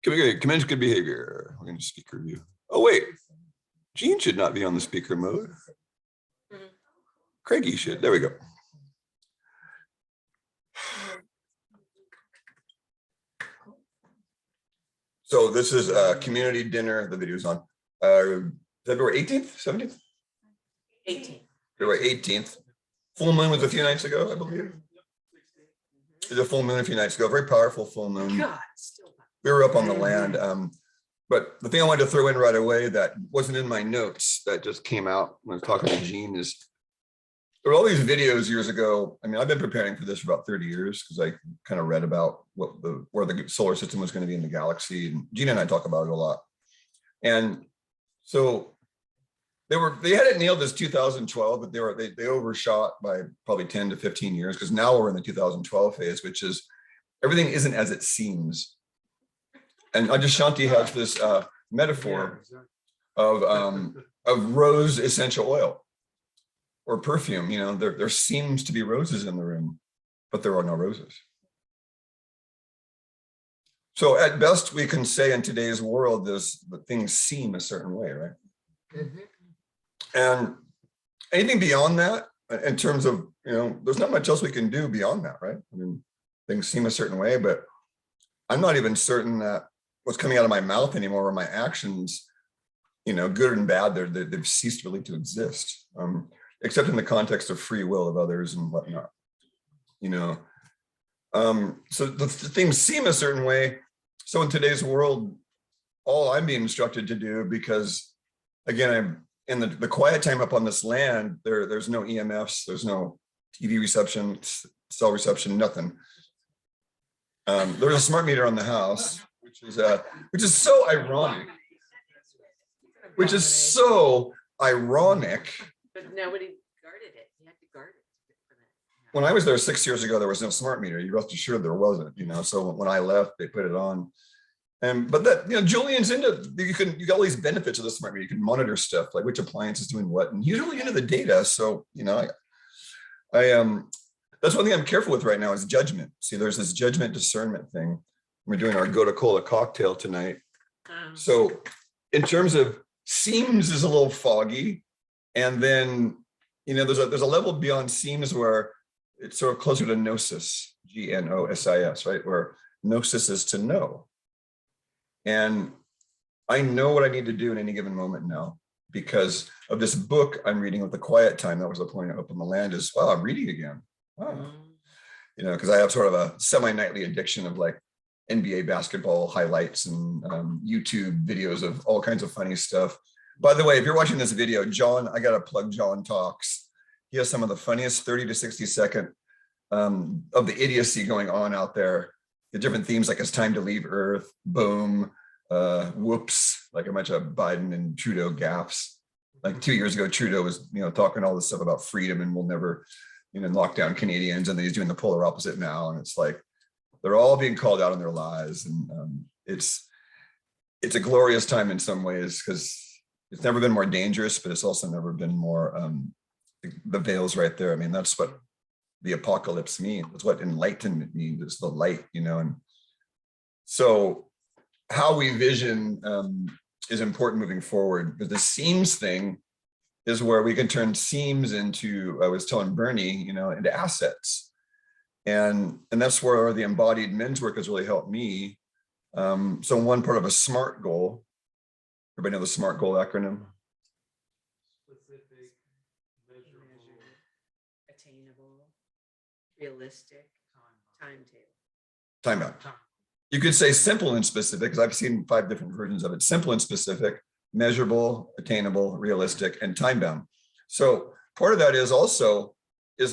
Commence good behavior. We're going to speaker review. Oh, wait. Gene should not be on the speaker mode. Craigie should. There we go. So this is a community dinner. The video's on February 18th, 17th? 18th. February 18th. Full moon was a few nights ago, I believe. It was a full moon a few nights ago. Very powerful full moon. God, still. We were up on the land. But the thing I wanted to throw in right away that wasn't in my notes that just came out when I was talking to Gene is there were all these videos years ago. I mean, I've been preparing for this for about 30 years because I kind of read about where the solar system was going to be in the galaxy. And Gene and I talk about it a lot. And so they had it nailed as 2012, but they overshot by probably 10 to 15 years because now we're in the 2012 phase, which is everything isn't as it seems. And Adyashanti has this metaphor of rose essential oil or perfume. You know, there seems to be roses in the room, but there are no roses. So at best, we can say in today's world, that things seem a certain way, right? Mm-hmm. And anything beyond that, in terms of, you know, there's not much else we can do beyond that, right? I mean, things seem a certain way, but I'm not even certain that what's coming out of my mouth anymore or my actions, you know, good and bad, they've ceased really to exist, except in the context of free will of others and whatnot, you know. So the things seem a certain way. So in today's world, all I'm being instructed to do, because again, I'm in the quiet time up on this land, there's no EMFs, there's no TV reception, cell reception, nothing. There's a smart meter on the house, which is so ironic. But nobody guarded it. You had to guard it. When I was there 6 years ago, there was no smart meter. You rest assured there wasn't, you know. So when I left, they put it on. But that, you know, Julian's into, you got all these benefits of the smart meter. You can monitor stuff like which appliance is doing what, and he's really into the data. So, you know, that's one thing I'm careful with right now is judgment. See, there's this judgment discernment thing. We're doing our Goda-Cola cocktail tonight. So in terms of seems is a little foggy. And then, you know, there's a level beyond seems where it's sort of closer to gnosis, G-N-O-S-I-S, right? Where gnosis is to know. And I know what I need to do in any given moment now because of this book I'm reading with the quiet time. That was the point of Up on the Land is, wow, I'm reading again. Wow. You know, because I have sort of a semi-nightly addiction of like NBA basketball highlights and YouTube videos of all kinds of funny stuff. By the way, if you're watching this video, John, I got to plug John Talks. He has some of the funniest 30 to 60 second of the idiocy going on out there. The different themes like it's time to leave Earth, boom, whoops, like a bunch of Biden and Trudeau gaffes. Like 2 years ago, Trudeau was, you know, talking all this stuff about freedom and we'll never, you know, lock down Canadians, and then he's doing the polar opposite now. And it's like, they're all being called out on their lies. And it's a glorious time in some ways because it's never been more dangerous, but it's also never been more, the veil's right there. I mean, that's what the apocalypse means. That's what enlightenment means. It's the light, you know. And so how we vision is important moving forward. But the seams thing is where we can turn seams into, I was telling Bernie, you know, into assets. And that's where the embodied men's work has really helped me. So one part of a SMART goal, everybody know the SMART goal acronym? Specific, measurable, attainable, realistic, Time bound. You could say simple and specific, because I've seen 5 different versions of it. Simple and specific, measurable, attainable, realistic, and time bound. So part of that is also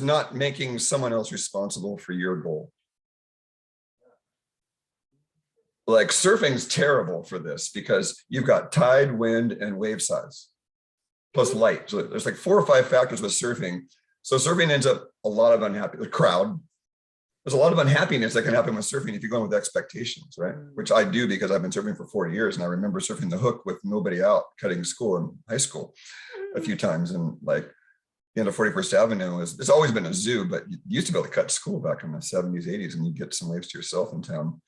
not making someone else responsible for your goal. Like surfing's terrible for this because you've got tide, wind, and wave size, plus light. So there's like 4 or 5 factors with surfing. So surfing ends up a lot of the crowd. There's a lot of unhappiness that can happen with surfing if you're going with expectations, right? Which I do because I've been surfing for 40 years. And I remember surfing the hook with nobody out, cutting school in high school a few times. And like the end of 41st Avenue it's always been a zoo, but you used to be able to cut school back in the 70s, 80s, and you get some waves to yourself in town.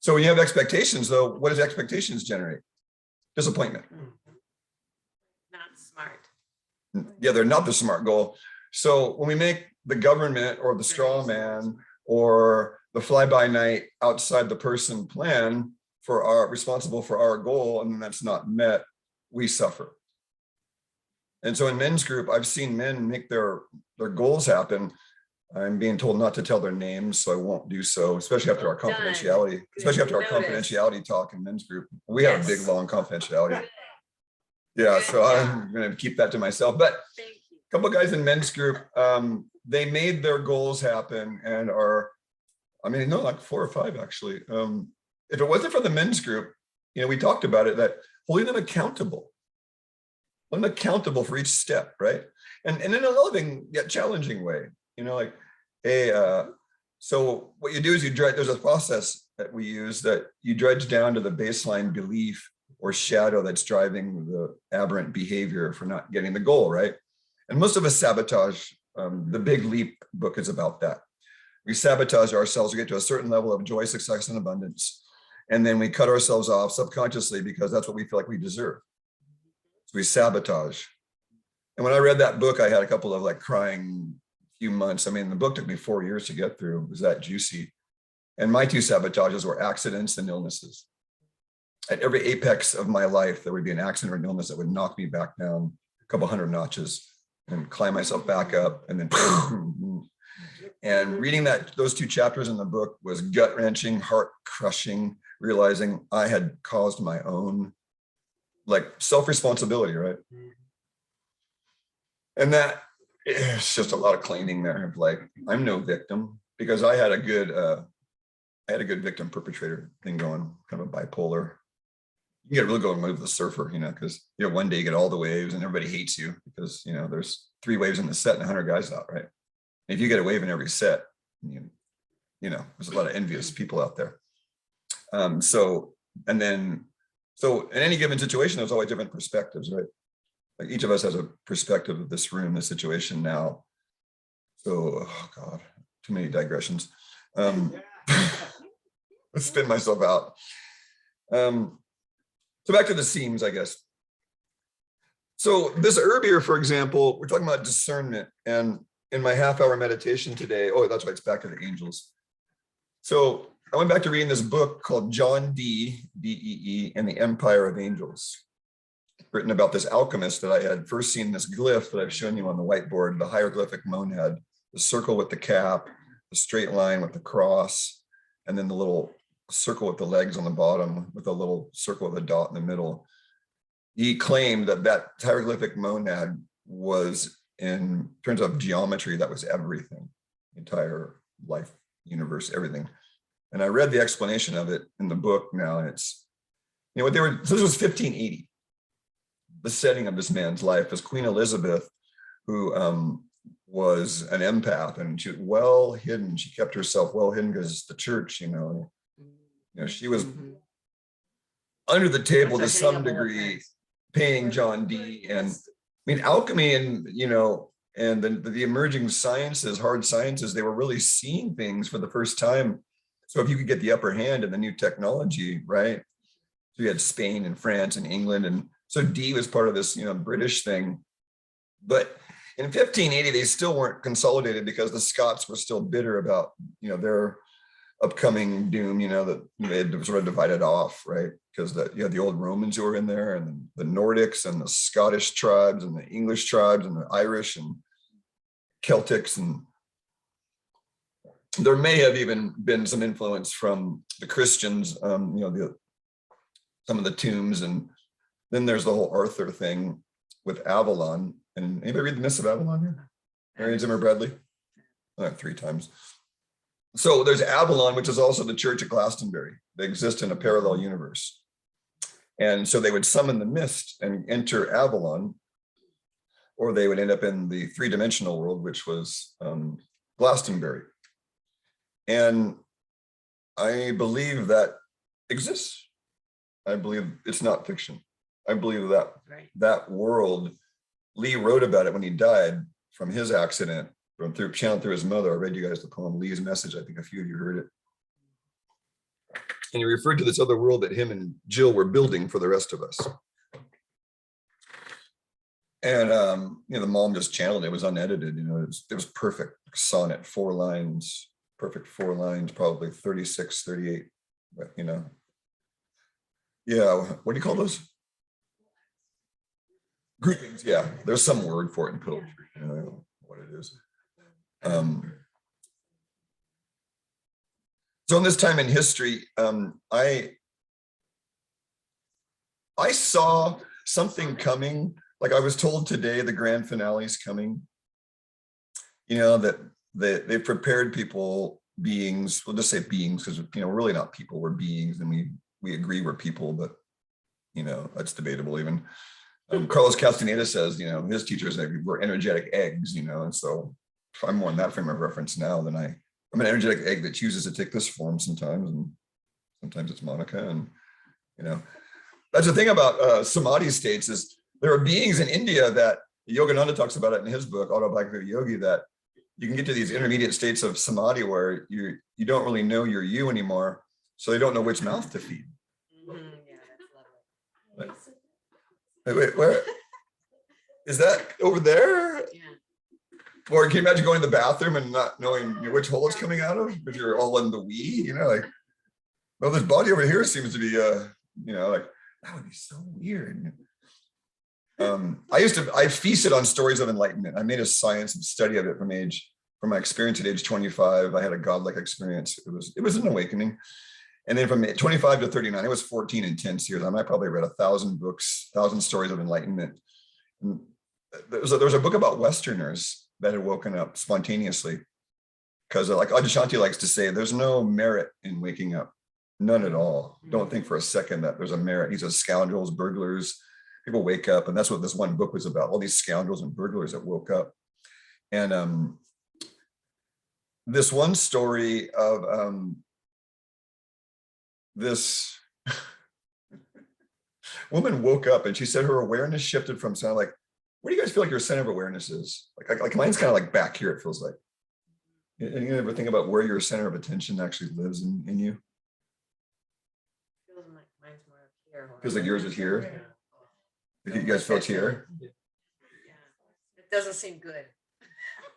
So when you have expectations, though, what does expectations generate? Disappointment. Not smart. Yeah, they're not the smart goal. So when we make the government or the straw man or the fly-by-night outside the person plan for our responsible for our goal, and then that's not met, we suffer. And so in men's group, I've seen men make their goals happen. I'm being told not to tell their names, so I won't do so, especially after our Well done. confidentiality, especially after our Notice. confidentiality talk in men's group. We have a big, Yes. long confidentiality. Yeah, so I'm going to keep that to myself. But Thank you. a couple of guys in men's group, they made their goals happen and are, I mean, no, like 4 or 5 actually. If it wasn't for the men's group, you know, we talked about it, that holding them accountable for each step, right? And in a loving yet challenging way, you know, like, hey, so what you do is you dredge, there's a process that we use that you dredge down to the baseline belief or shadow that's driving the aberrant behavior for not getting the goal, right? And most of us sabotage. The Big Leap book is about that. We sabotage ourselves to get to a certain level of joy, success, and abundance. And then we cut ourselves off subconsciously because that's what we feel like we deserve. So we sabotage. And when I read that book, I had a couple of like crying few months. I mean, the book took me 4 years to get through. It was that juicy. And my 2 sabotages were accidents and illnesses. At every apex of my life, there would be an accident or an illness that would knock me back down a couple hundred notches and climb myself back up. And then, and reading those 2 chapters in the book was gut wrenching, heart crushing, realizing I had caused my own like self-responsibility, right? And that it's just a lot of cleaning there of like, I'm no victim, because I had a good victim perpetrator thing going, kind of a bipolar. You get really going with the surfer, you know, because you know, one day you get all the waves and everybody hates you because you know there's 3 waves in the set and 100 guys out, right? And if you get a wave in every set, you know, there's a lot of envious people out there. So in any given situation, there's always different perspectives, right? Like each of us has a perspective of this room, this situation now. So, oh God, too many digressions. Let's spin myself out. So back to the seams, I guess. So this herbier, for example, we're talking about discernment. And in my half-hour meditation today, oh, that's right, it's back to the angels. So I went back to reading this book called John Dee, D-E-E, and the Empire of Angels, written about this alchemist that I had first seen this glyph that I've shown you on the whiteboard, the hieroglyphic monad, the circle with the cap, the straight line with the cross, and then the little circle with the legs on the bottom with a little circle with a dot in the middle. He claimed that hieroglyphic monad was, in terms of geometry, that was everything, entire life, universe, everything. And I read the explanation of it in the book now, and it's, you know, what they were, so this was 1580. The setting of this man's life was Queen Elizabeth, who was an empath, and she was well hidden. She kept herself well hidden because the church, you know, she was under the table to some degree, paying John Dee. And I mean, alchemy and, you know, and the emerging sciences, hard sciences, they were really seeing things for the first time. So if you could get the upper hand in the new technology, right? So you had Spain and France and England. And so Dee was part of this, you know, British thing. But in 1580, they still weren't consolidated because the Scots were still bitter about, you know, their upcoming doom, you know, that they had sort of divided off, right? Because you had the old Romans who were in there, and the Nordics and the Scottish tribes and the English tribes and the Irish and Celtics, and there may have even been some influence from the Christians, you know, some of the tombs. And then there's the whole Arthur thing with Avalon. And anybody read the Mists of Avalon here? Marion Zimmer Bradley? 3 times. So there's Avalon, which is also the church at Glastonbury. They exist in a parallel universe. And so they would summon the mist and enter Avalon, or they would end up in the 3-dimensional world, which was Glastonbury. And I believe that exists. I believe it's not fiction. I believe that that world, Lee wrote about it when he died from his accident, channeled through his mother. I read you guys the poem Lee's Message. I think a few of you heard it. And he referred to this other world that him and Jill were building for the rest of us. And the mom just channeled it. It was unedited, it was perfect sonnet, 4 lines, perfect 4 lines, probably 36, 38, but yeah, what do you call those? Groupings, yeah. There's some word for it in poetry. I don't know what it is. So in this time in history, I saw something coming. Like I was told today, the grand finale is coming. That they prepared people, beings. We'll just say beings because we're really not people. We're beings, and we agree we're people, but that's debatable even. Carlos Castaneda says, his teachers say we're energetic eggs, and so I'm more in that frame of reference now than I'm an energetic egg that chooses to take this form sometimes, and sometimes it's Monica, and that's the thing about samadhi states is there are beings in India that Yogananda talks about it in his book Autobiography of a Yogi, that you can get to these intermediate states of samadhi where you don't really know you're you anymore, so they don't know which mouth to feed. Yeah, that's lovely. Wait, where is that over there? Yeah. Or can you imagine going to the bathroom and not knowing which hole it's coming out of because you're all in the we, like, well, this body over here seems to be, like that would be so weird. I feasted on stories of enlightenment. I made a science and study of it from my experience at age 25. I had a godlike experience. It was an awakening. And then from 25 to 39, it was 14 intense years. I might probably read 1,000 books, 1,000 stories of enlightenment. And there was a book about Westerners that had woken up spontaneously, because like Adyashanti likes to say, there's no merit in waking up, none at all. Don't think for a second that there's a merit. He says scoundrels, burglars, people wake up, and that's what this one book was about, all these scoundrels and burglars that woke up. And this one story of this woman woke up and she said her awareness shifted from sound like, what do you guys feel like your center of awareness is? Like mine's kind of like back here, it feels like. And you ever think about where your center of attention actually lives in you? Feels like mine's more up here. Feels like yours is here. Yeah. You guys felt here? Yeah. It doesn't seem good.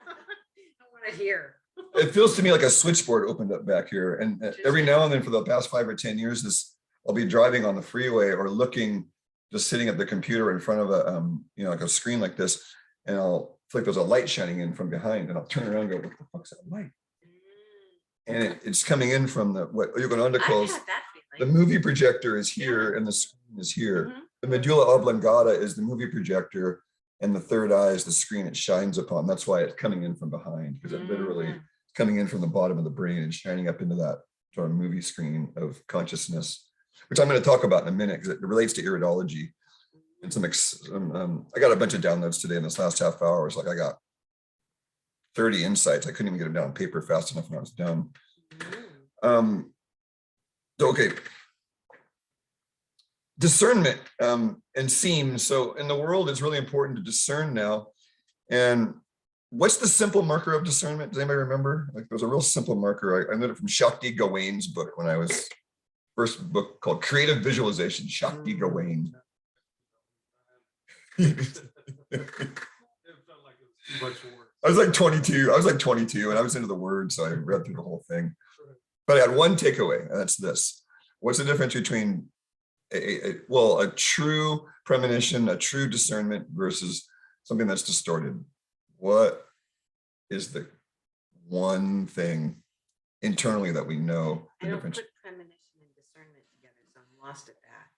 I want to hear. It feels to me like a switchboard opened up back here. And every now and then for the past 5 or 10 years, I'll be driving on the freeway or looking, just sitting at the computer in front of a, like a screen like this, and I'll feel like there's a light shining in from behind, and I'll turn around and go, what the fuck's that light? And it's coming in from what Yogananda calls the movie projector is here, and the screen is here. The medulla oblongata is the movie projector, and the third eye is the screen it shines upon. That's why it's coming in from behind, because it literally is coming in from the bottom of the brain and shining up into that sort of movie screen of consciousness, which I'm going to talk about in a minute because it relates to iridology. And I got a bunch of downloads today in this last half hour. It's like I got 30 insights. I couldn't even get them down on paper fast enough when I was done. So, okay. Discernment and seems. So in the world, it's really important to discern now. And what's the simple marker of discernment? Does anybody remember? Like there's a real simple marker. I learned it from Shakti Gawain's book when I was first book called Creative Visualization, Shakti Gawain. I was like 22. And I was into the word, so I read through the whole thing. But I had one takeaway, and that's this. What's the difference between a true premonition, a true discernment versus something that's distorted? What is the one thing internally that we know the difference? I don't put premonition and discernment together, so I'm lost at that.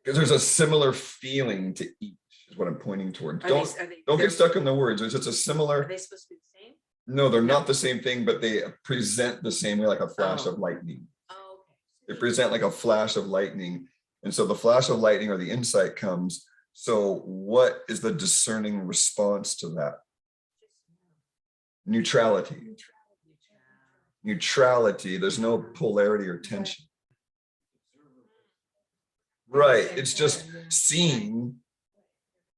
Because there's a similar feeling to each, is what I'm pointing toward. Don't get stuck in the words. It's a similar. Are they supposed to be the same? No, they're not the same thing, but they present the same way, like a flash of lightning. Oh, okay. They present like a flash of lightning. And so the flash of lightning or the insight comes. So what is the discerning response to that? Neutrality. Neutrality. There's no polarity or tension. Right. It's just seeing.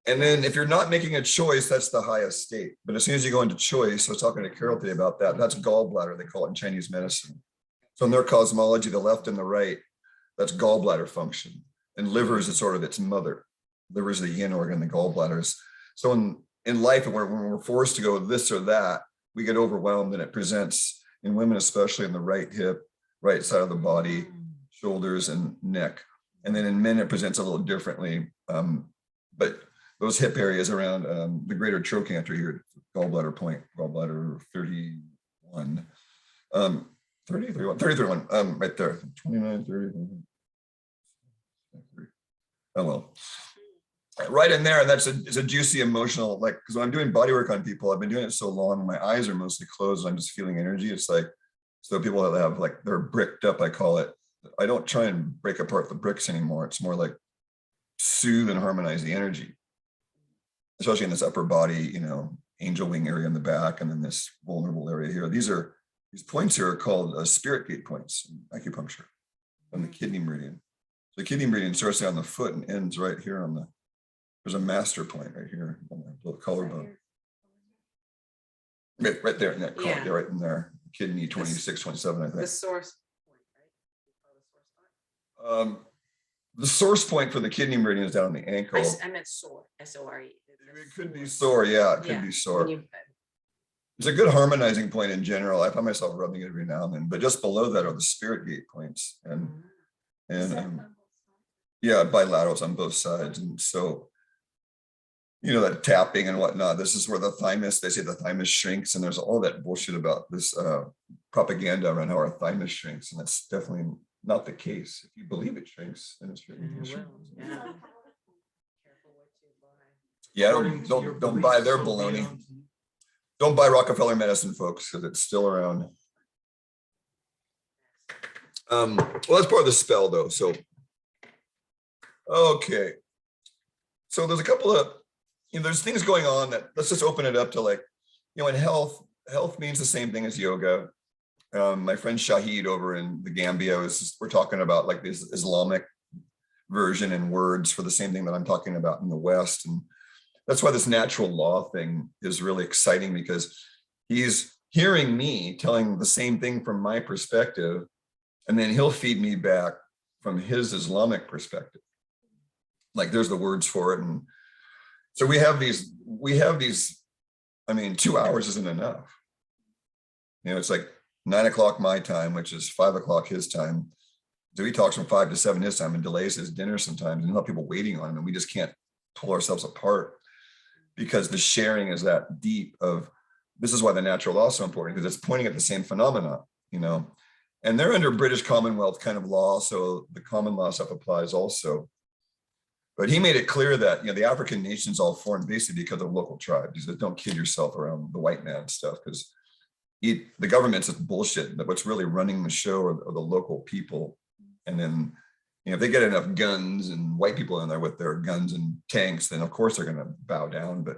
And then if you're not making a choice, that's the highest state. But as soon as you go into choice, I was talking to Carol today about that. That's gallbladder. They call it in Chinese medicine. So in their cosmology, the left and the right, that's gallbladder function. And livers is sort of its mother. Liver is the yin organ, the gallbladders. So in life, when we're forced to go this or that, we get overwhelmed, and it presents in women, especially in the right hip, right side of the body, shoulders and neck. And then in men, it presents a little differently. But those hip areas around the greater trochanter here, gallbladder point, gallbladder 31, 31, right there, 29, 30. Oh, well, right in there. And it's a juicy emotional, like, because when I'm doing body work on people, I've been doing it so long, my eyes are mostly closed. I'm just feeling energy. It's like, so people that have like, they're bricked up, I call it. I don't try and break apart the bricks anymore. It's more like soothe and harmonize the energy, especially in this upper body, angel wing area in the back, and then this vulnerable area here. These points here are called spirit gate points in acupuncture on the kidney meridian. The kidney meridian starts on the foot and ends right here on there's a master point right here on the collarbone. Right there in that collar, right in there. Kidney 26, 27, I think. The source point, right? The source point for the kidney meridian is down on the ankle. I meant sore, SORE. It could be sore, yeah, it could be sore. It's a good harmonizing point in general. I find myself rubbing it every now and then, but just below that are the spirit gate points, and yeah, bilaterals on both sides. And so, that tapping and whatnot, this is where the thymus, they say the thymus shrinks, and there's all that bullshit about this propaganda around how our thymus shrinks, and that's definitely not the case. If you believe it shrinks, then it's shrinking. Yeah, don't buy their baloney. Don't buy Rockefeller medicine, folks, because it's still around. Well, that's part of the spell, though. So, okay. So there's a couple of, there's things going on that, let's just open it up to, like, in health means the same thing as yoga. My friend Shahid over in the Gambia, we're talking about like this Islamic version and words for the same thing that I'm talking about in the West. And that's why this natural law thing is really exciting, because he's hearing me telling the same thing from my perspective, and then he'll feed me back from his Islamic perspective. Like, there's the words for it. And so we have these, 2 hours isn't enough. It's like 9 o'clock my time, which is 5 o'clock his time. So he talks from 5 to 7 his time and delays his dinner sometimes, and he'll have people waiting on him, and we just can't pull ourselves apart, because the sharing is that deep of, this is why the natural law is so important, because it's pointing at the same phenomena, and they're under British Commonwealth kind of law. So the common law stuff applies also. But he made it clear that, the African nations all formed basically because of local tribes. He said, don't kid yourself around the white man stuff, because the government's just bullshit. That what's really running the show are the local people. And then, if they get enough guns and white people in there with their guns and tanks, then of course they're going to bow down. But,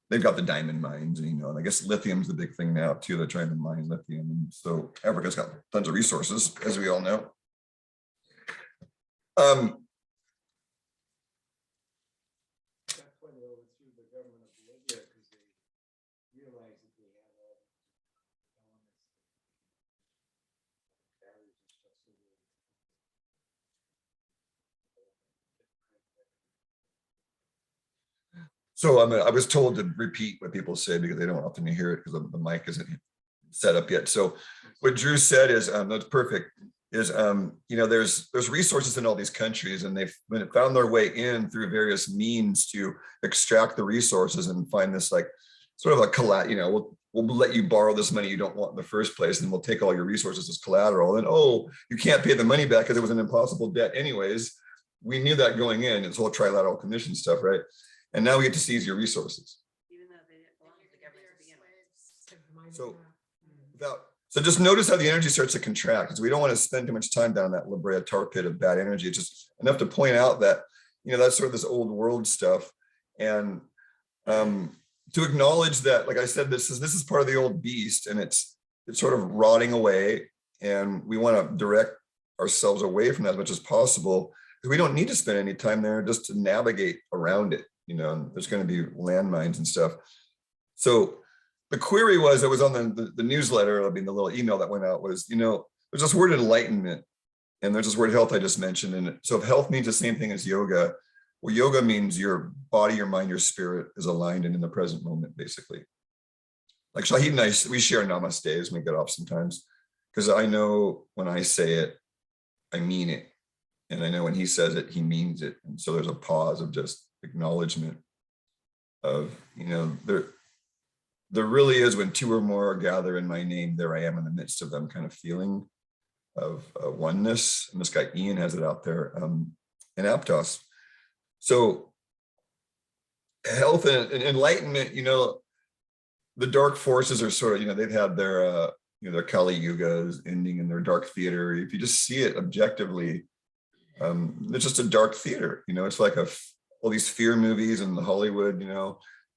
they've got the diamond mines, and I guess lithium's the big thing now too. They're trying to mine lithium. And so Africa's got tons of resources, as we all know. So I was told to repeat what people say, because they don't often hear it, because the mic isn't set up yet. So what Drew said is, that's perfect, is, there's resources in all these countries, and they've found their way in through various means to extract the resources and find this, like, sort of a collateral, we'll let you borrow this money you don't want in the first place, and we'll take all your resources as collateral. And, oh, you can't pay the money back because it was an impossible debt anyways. We knew that going in. It's whole trilateral commission stuff, right? And now we get to seize your resources. Even though they didn't belong to the government to begin with. So just notice how the energy starts to contract, because we don't want to spend too much time down that La Brea tar pit of bad energy. It's just enough to point out that, that's sort of this old world stuff. And to acknowledge that, like I said, this is part of the old beast, and it's sort of rotting away. And we want to direct ourselves away from that as much as possible, because we don't need to spend any time there just to navigate around it. And there's going to be landmines and stuff. So, the query was, it was on the newsletter, I mean, the little email that went out was, there's this word enlightenment and there's this word health I just mentioned. And so if health means the same thing as yoga, well, yoga means your body, your mind, your spirit is aligned and in the present moment, basically. Like Shahid and I, we share namaste when we get off sometimes, because I know when I say it, I mean it. And I know when he says it, he means it. And so there's a pause of just acknowledgement of, there really is, when two or more gather in my name, there I am in the midst of them, kind of feeling of oneness. And this guy Ian has it out there in Aptos. So health and enlightenment, the dark forces are sort of, they've had their Kali Yugas ending in their dark theater. If you just see it objectively, it's just a dark theater. It's like all these fear movies and the Hollywood,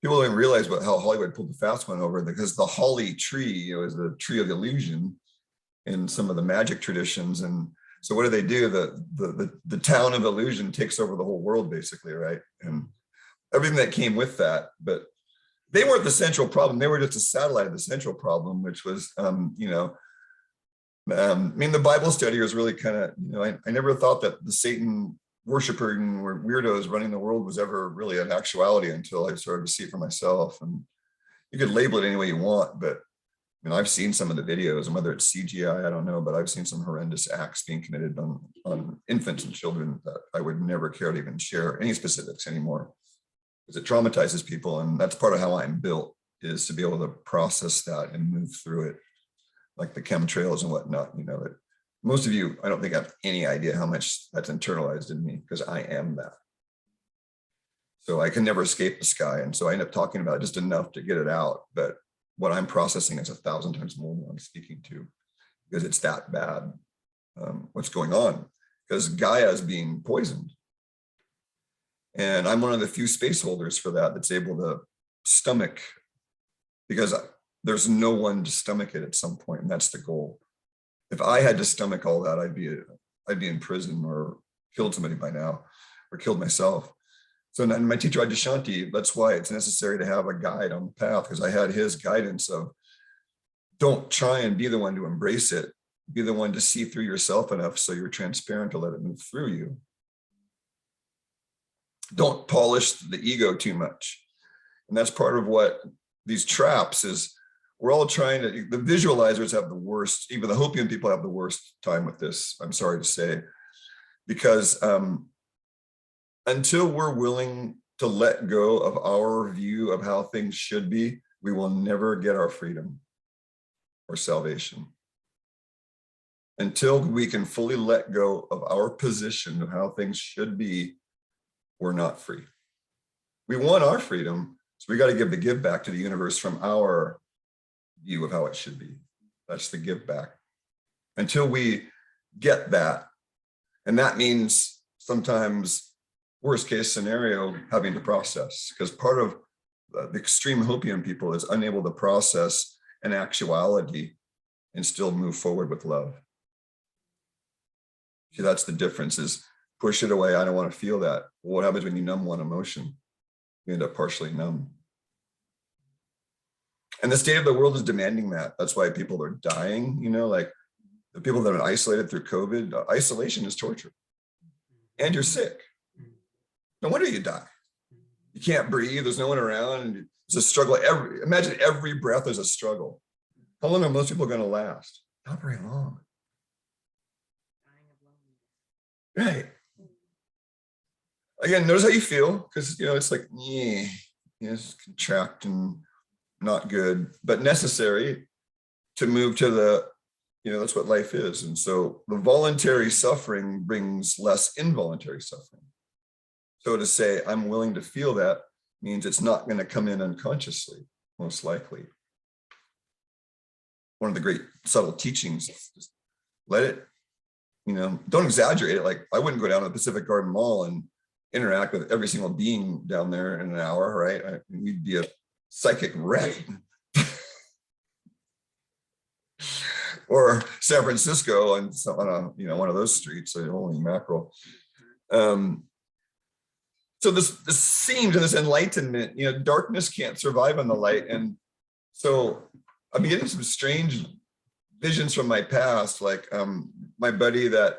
people don't realize how Hollywood pulled the fast one over, because the holly tree, is the tree of illusion in some of the magic traditions. And so what do? The town of illusion takes over the whole world, basically, right? And everything that came with that, but they weren't the central problem. They were just a satellite of the central problem, which was, I mean, the Bible study was really kind of, I never thought that the Satan worshiping or weirdos running the world was ever really an actuality until I started to see it for myself. And you could label it any way you want, but I've seen some of the videos, and whether it's CGI, I don't know, but I've seen some horrendous acts being committed on infants and children that I would never care to even share any specifics anymore, because it traumatizes people. And that's part of how I'm built, is to be able to process that and move through it, like the chemtrails and whatnot. That most of you, I don't think, have any idea how much that's internalized in me, because I am that. So I can never escape the sky. And so I end up talking about it just enough to get it out. But what I'm processing is 1,000 times more than what I'm speaking to, because it's that bad, what's going on, because Gaia is being poisoned. And I'm one of the few space holders for that that's able to stomach, because there's no one to stomach it at some point, and that's the goal. If I had to stomach all that, I'd be in prison or killed somebody by now, or killed myself. So my teacher Adyashanti, that's why it's necessary to have a guide on the path, because I had his guidance of, don't try and be the one to embrace it, be the one to see through yourself enough so you're transparent to let it move through you. Don't polish the ego too much. And that's part of what these traps is. We're all trying to, the visualizers have the worst, even the Hopian people have the worst time with this, I'm sorry to say, because until we're willing to let go of our view of how things should be, we will never get our freedom or salvation. Until we can fully let go of our position of how things should be, we're not free. We want our freedom, so we got to give the give back to the universe from our view of how it should be. That's the give back. Until we get that, and that means sometimes, worst case scenario, having to process, because part of the extreme Hopian people is unable to process an actuality and still move forward with love. See, that's the difference, is push it away. I don't want to feel that. Well, what happens when you numb one emotion? You end up partially numb. And the state of the world is demanding that. That's why people are dying, like the people that are isolated through COVID. Isolation is torture. And you're sick. No wonder you die. You can't breathe. There's no one around. It's a struggle. Imagine every breath is a struggle. How long are most people going to last? Not very long. Right. Again, notice how you feel, because it's like, it's contract and not good, but necessary to move to the, that's what life is. And so the voluntary suffering brings less involuntary suffering. So to say, I'm willing to feel that means it's not going to come in unconsciously, most likely. One of the great subtle teachings is just let it, don't exaggerate it. Like, I wouldn't go down to the Pacific Garden Mall and interact with every single being down there in an hour, right? We'd be a psychic wreck. Or San Francisco on a, one of those streets, so holy mackerel. So this seems, and this enlightenment, darkness can't survive on the light. And So I'm getting some strange visions from my past, like my buddy that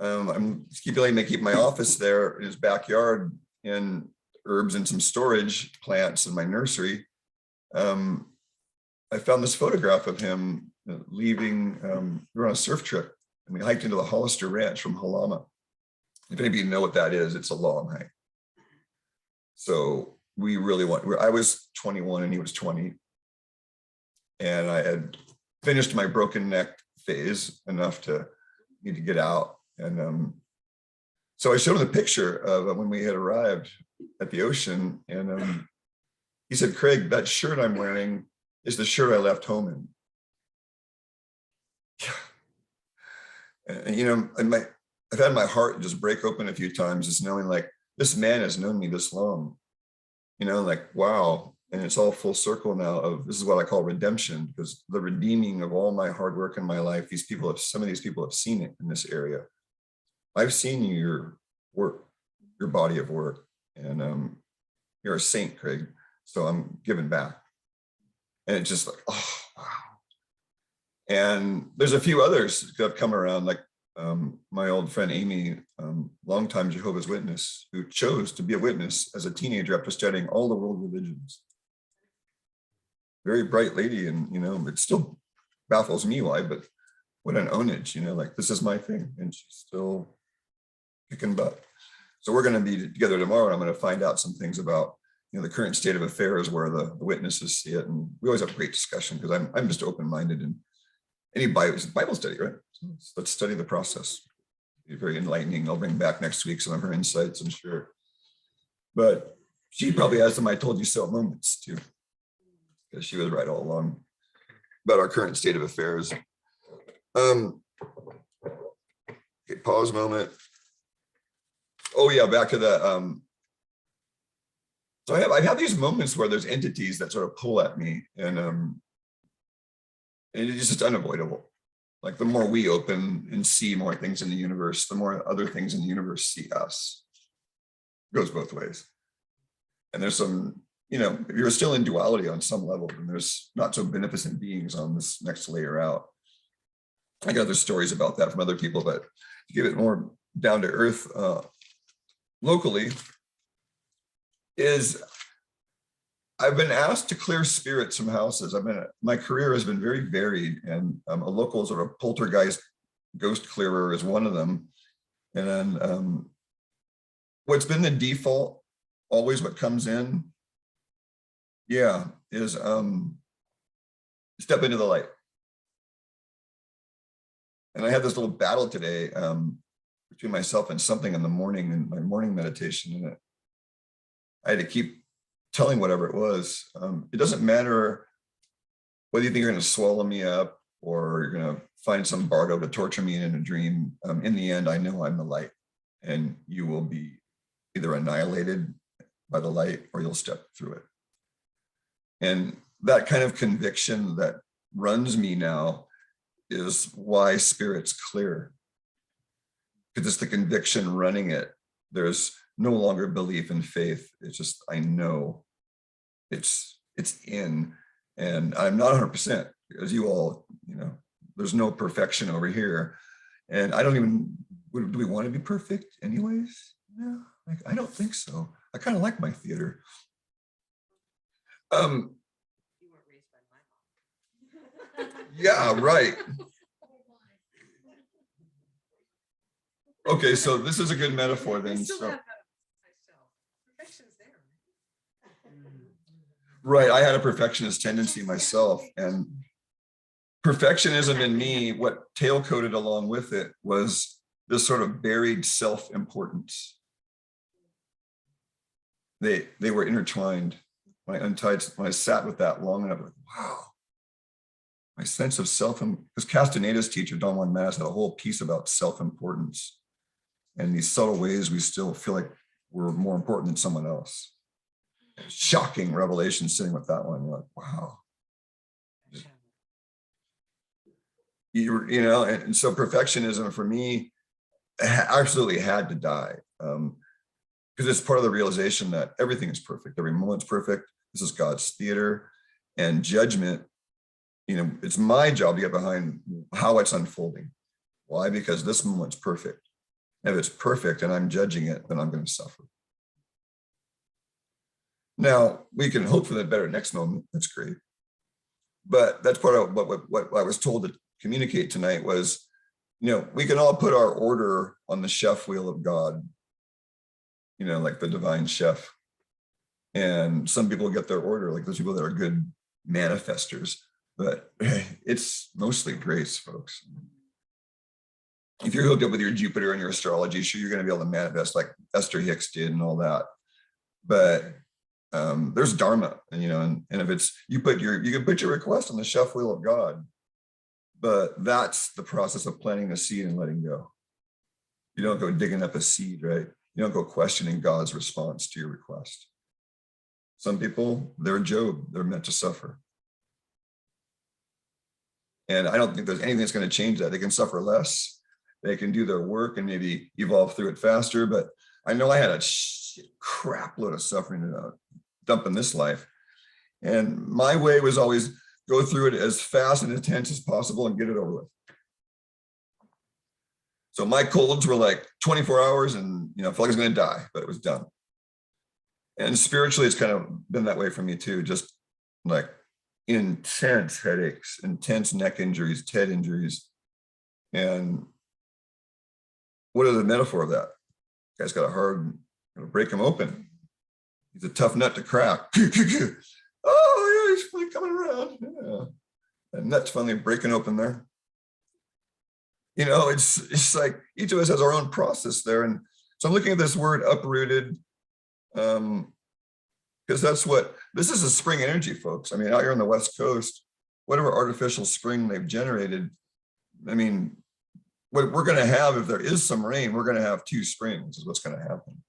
I'm keeping my office there in his backyard in herbs and some storage plants in my nursery. I found this photograph of him leaving, we were on a surf trip and we hiked into the Hollister Ranch from Halama. If any of you know what that is, it's a long hike. So we really I was 21 and he was 20. And I had finished my broken neck phase enough to need to get out. And so I showed him the picture of when we had arrived at the ocean. And he said, Craig, that shirt I'm wearing is the shirt I left home in. And, you know, I've had my heart just break open a few times, just knowing like, this man has known me this long, you know, like, wow. And it's all full circle now of, this is what I call redemption, because the redeeming of all my hard work in my life, some of these people have seen it in this area. I've seen your work, your body of work, and you're a saint, Craig. So I'm giving back. And it's just like, oh, wow. And there's a few others that have come around, like my old friend Amy, longtime Jehovah's Witness, who chose to be a witness as a teenager after studying all the world religions. Very bright lady, and you know, it still baffles me why, but what an ownage, you know, like this is my thing, and she's still kicking butt. So we're going to be together tomorrow, and I'm going to find out some things about, you know, the current state of affairs where the witnesses see it, and we always have a great discussion because I'm just open-minded, and any Bible study, right? So let's study the process. It'll be very enlightening. I'll bring back next week some of her insights, I'm sure. But she probably has some I told you so moments too, because she was right all along about our current state of affairs. Okay, pause moment. Oh yeah, back to that. So I have these moments where there's entities that sort of pull at me, and it's just unavoidable. Like the more we open and see more things in the universe, the more other things in the universe see us. It goes both ways. And there's some, you know, if you're still in duality on some level, then there's not so beneficent beings on this next layer out. I got other stories about that from other people, but to give it more down to earth locally, is I've been asked to clear spirits from houses. My career has been very varied, and a local sort of poltergeist ghost clearer is one of them. And then what's been the default, always what comes in, yeah, is step into the light. And I had this little battle today between myself and something in the morning, in my morning meditation, and I had to keep telling whatever it was. It doesn't matter whether you think you're going to swallow me up or you're going to find some bardo to torture me in a dream. In the end, I know I'm the light, and you will be either annihilated by the light or you'll step through it. And that kind of conviction that runs me now is why spirit's clear. Because it's the conviction running it. There's no longer belief and faith. It's just, I know it's in, and I'm not 100%, as you all, you know, there's no perfection over here. And I don't even, do we want to be perfect anyways? No, like, I don't think so. I kind of like my theater. You weren't raised by my mom. Yeah, right. Okay, so this is a good metaphor then. So, right, I had a perfectionist tendency myself, and perfectionism in me, what tail-coated along with it was this sort of buried self-importance. They were intertwined. When I sat with that long enough, like, wow, my sense of self, because Castaneda's teacher, Don Juan Mas, had a whole piece about self-importance and these subtle ways we still feel like we're more important than someone else. Shocking revelation sitting with that one. You're like, wow. You know, and so perfectionism for me absolutely had to die, because it's part of the realization that everything is perfect. Every moment's perfect. This is God's theater. And judgment, it's my job to get behind how it's unfolding. Why? Because this moment's perfect. If it's perfect and I'm judging it, then I'm going to suffer. Now, we can hope for the better next moment. That's great. But that's part of what I was told to communicate tonight was, we can all put our order on the chef wheel of God, like the divine chef. And some people get their order, like those people that are good manifestors, but it's mostly grace, folks. If you're hooked up with your Jupiter and your astrology, sure, you're going to be able to manifest like Esther Hicks did and all that. But there's Dharma, and if it's, you can put your request on the chef wheel of God, but that's the process of planting a seed and letting go. You don't go digging up a seed, right? You don't go questioning God's response to your request. Some people, they're Job, they're meant to suffer. And I don't think there's anything that's going to change that. They can suffer less. They can do their work and maybe evolve through it faster. But I know I had a crap load of suffering to dump in this life. And my way was always go through it as fast and intense as possible and get it over with. So my colds were like 24 hours and, I felt like I was going to die, but it was done. And spiritually, it's kind of been that way for me too. Just like intense headaches, intense neck injuries, head injuries. And what is the metaphor of that? Guy's got a hard, break him open. He's a tough nut to crack. Oh, yeah, he's finally coming around. Yeah. And nut's finally breaking open there. It's like each of us has our own process there. And so I'm looking at this word uprooted, because this is a spring energy, folks. I mean, out here on the West Coast, whatever artificial spring they've generated, I mean, what we're going to have, if there is some rain, we're going to have 2 springs is what's going to happen.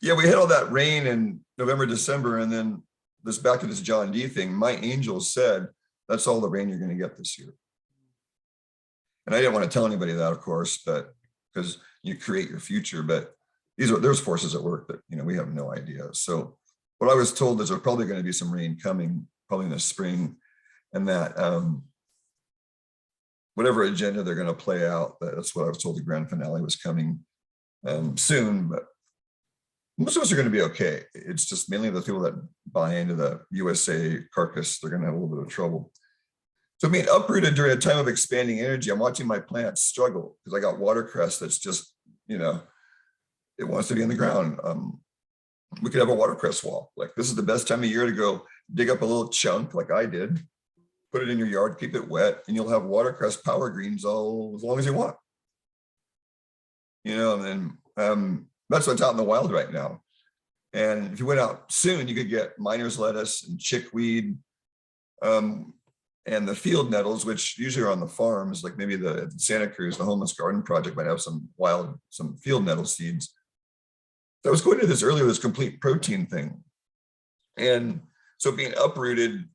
Yeah, we had all that rain in November, December, and then back to this John D thing. My angels said, that's all the rain you're going to get this year. And I didn't want to tell anybody that, of course, but because you create your future, but there's forces at work that, we have no idea. So what I was told is there's probably going to be some rain coming, probably in the spring, and that whatever agenda they're going to play out, that's what I was told the grand finale was coming soon, but most of us are going to be okay. It's just mainly the people that buy into the USA carcass, they're going to have a little bit of trouble. So being uprooted during a time of expanding energy, I'm watching my plants struggle because I got watercress that's just, it wants to be in the ground. We could have a watercress wall. Like this is the best time of year to go dig up a little chunk like I did, put it in your yard, keep it wet, and you'll have watercress power greens all as long as you want. And then that's what's out in the wild right now. And if you went out soon, you could get miner's lettuce and chickweed and the field nettles, which usually are on the farms, like maybe the Santa Cruz, the Homeless Garden Project might have some field nettle seeds. So I was going to this earlier, this complete protein thing. And so being uprooted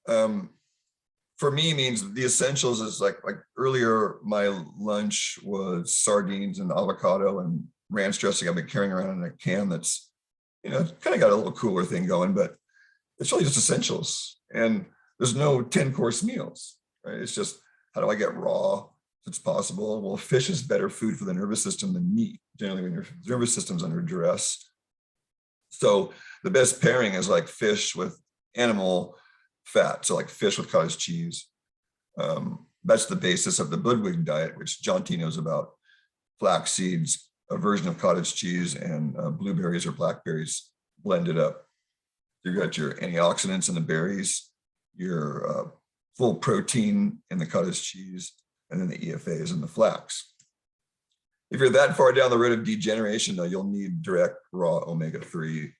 for me means the essentials is like earlier, my lunch was sardines and avocado and ranch dressing I've been carrying around in a can that's, kind of got a little cooler thing going, but it's really just essentials. And there's no 10-course meals, right? It's just, how do I get raw if it's possible? Well, fish is better food for the nervous system than meat, generally when your nervous system's under duress. So the best pairing is like fish with animal fat. So like fish with cottage cheese. That's the basis of the Budwig diet, which John T knows about. Flax seeds, a version of cottage cheese, and blueberries or blackberries blended up. You got your antioxidants in the berries, your full protein in the cottage cheese, and then the EFAs in the flax. If you're that far down the road of degeneration, though, you'll need direct raw omega-3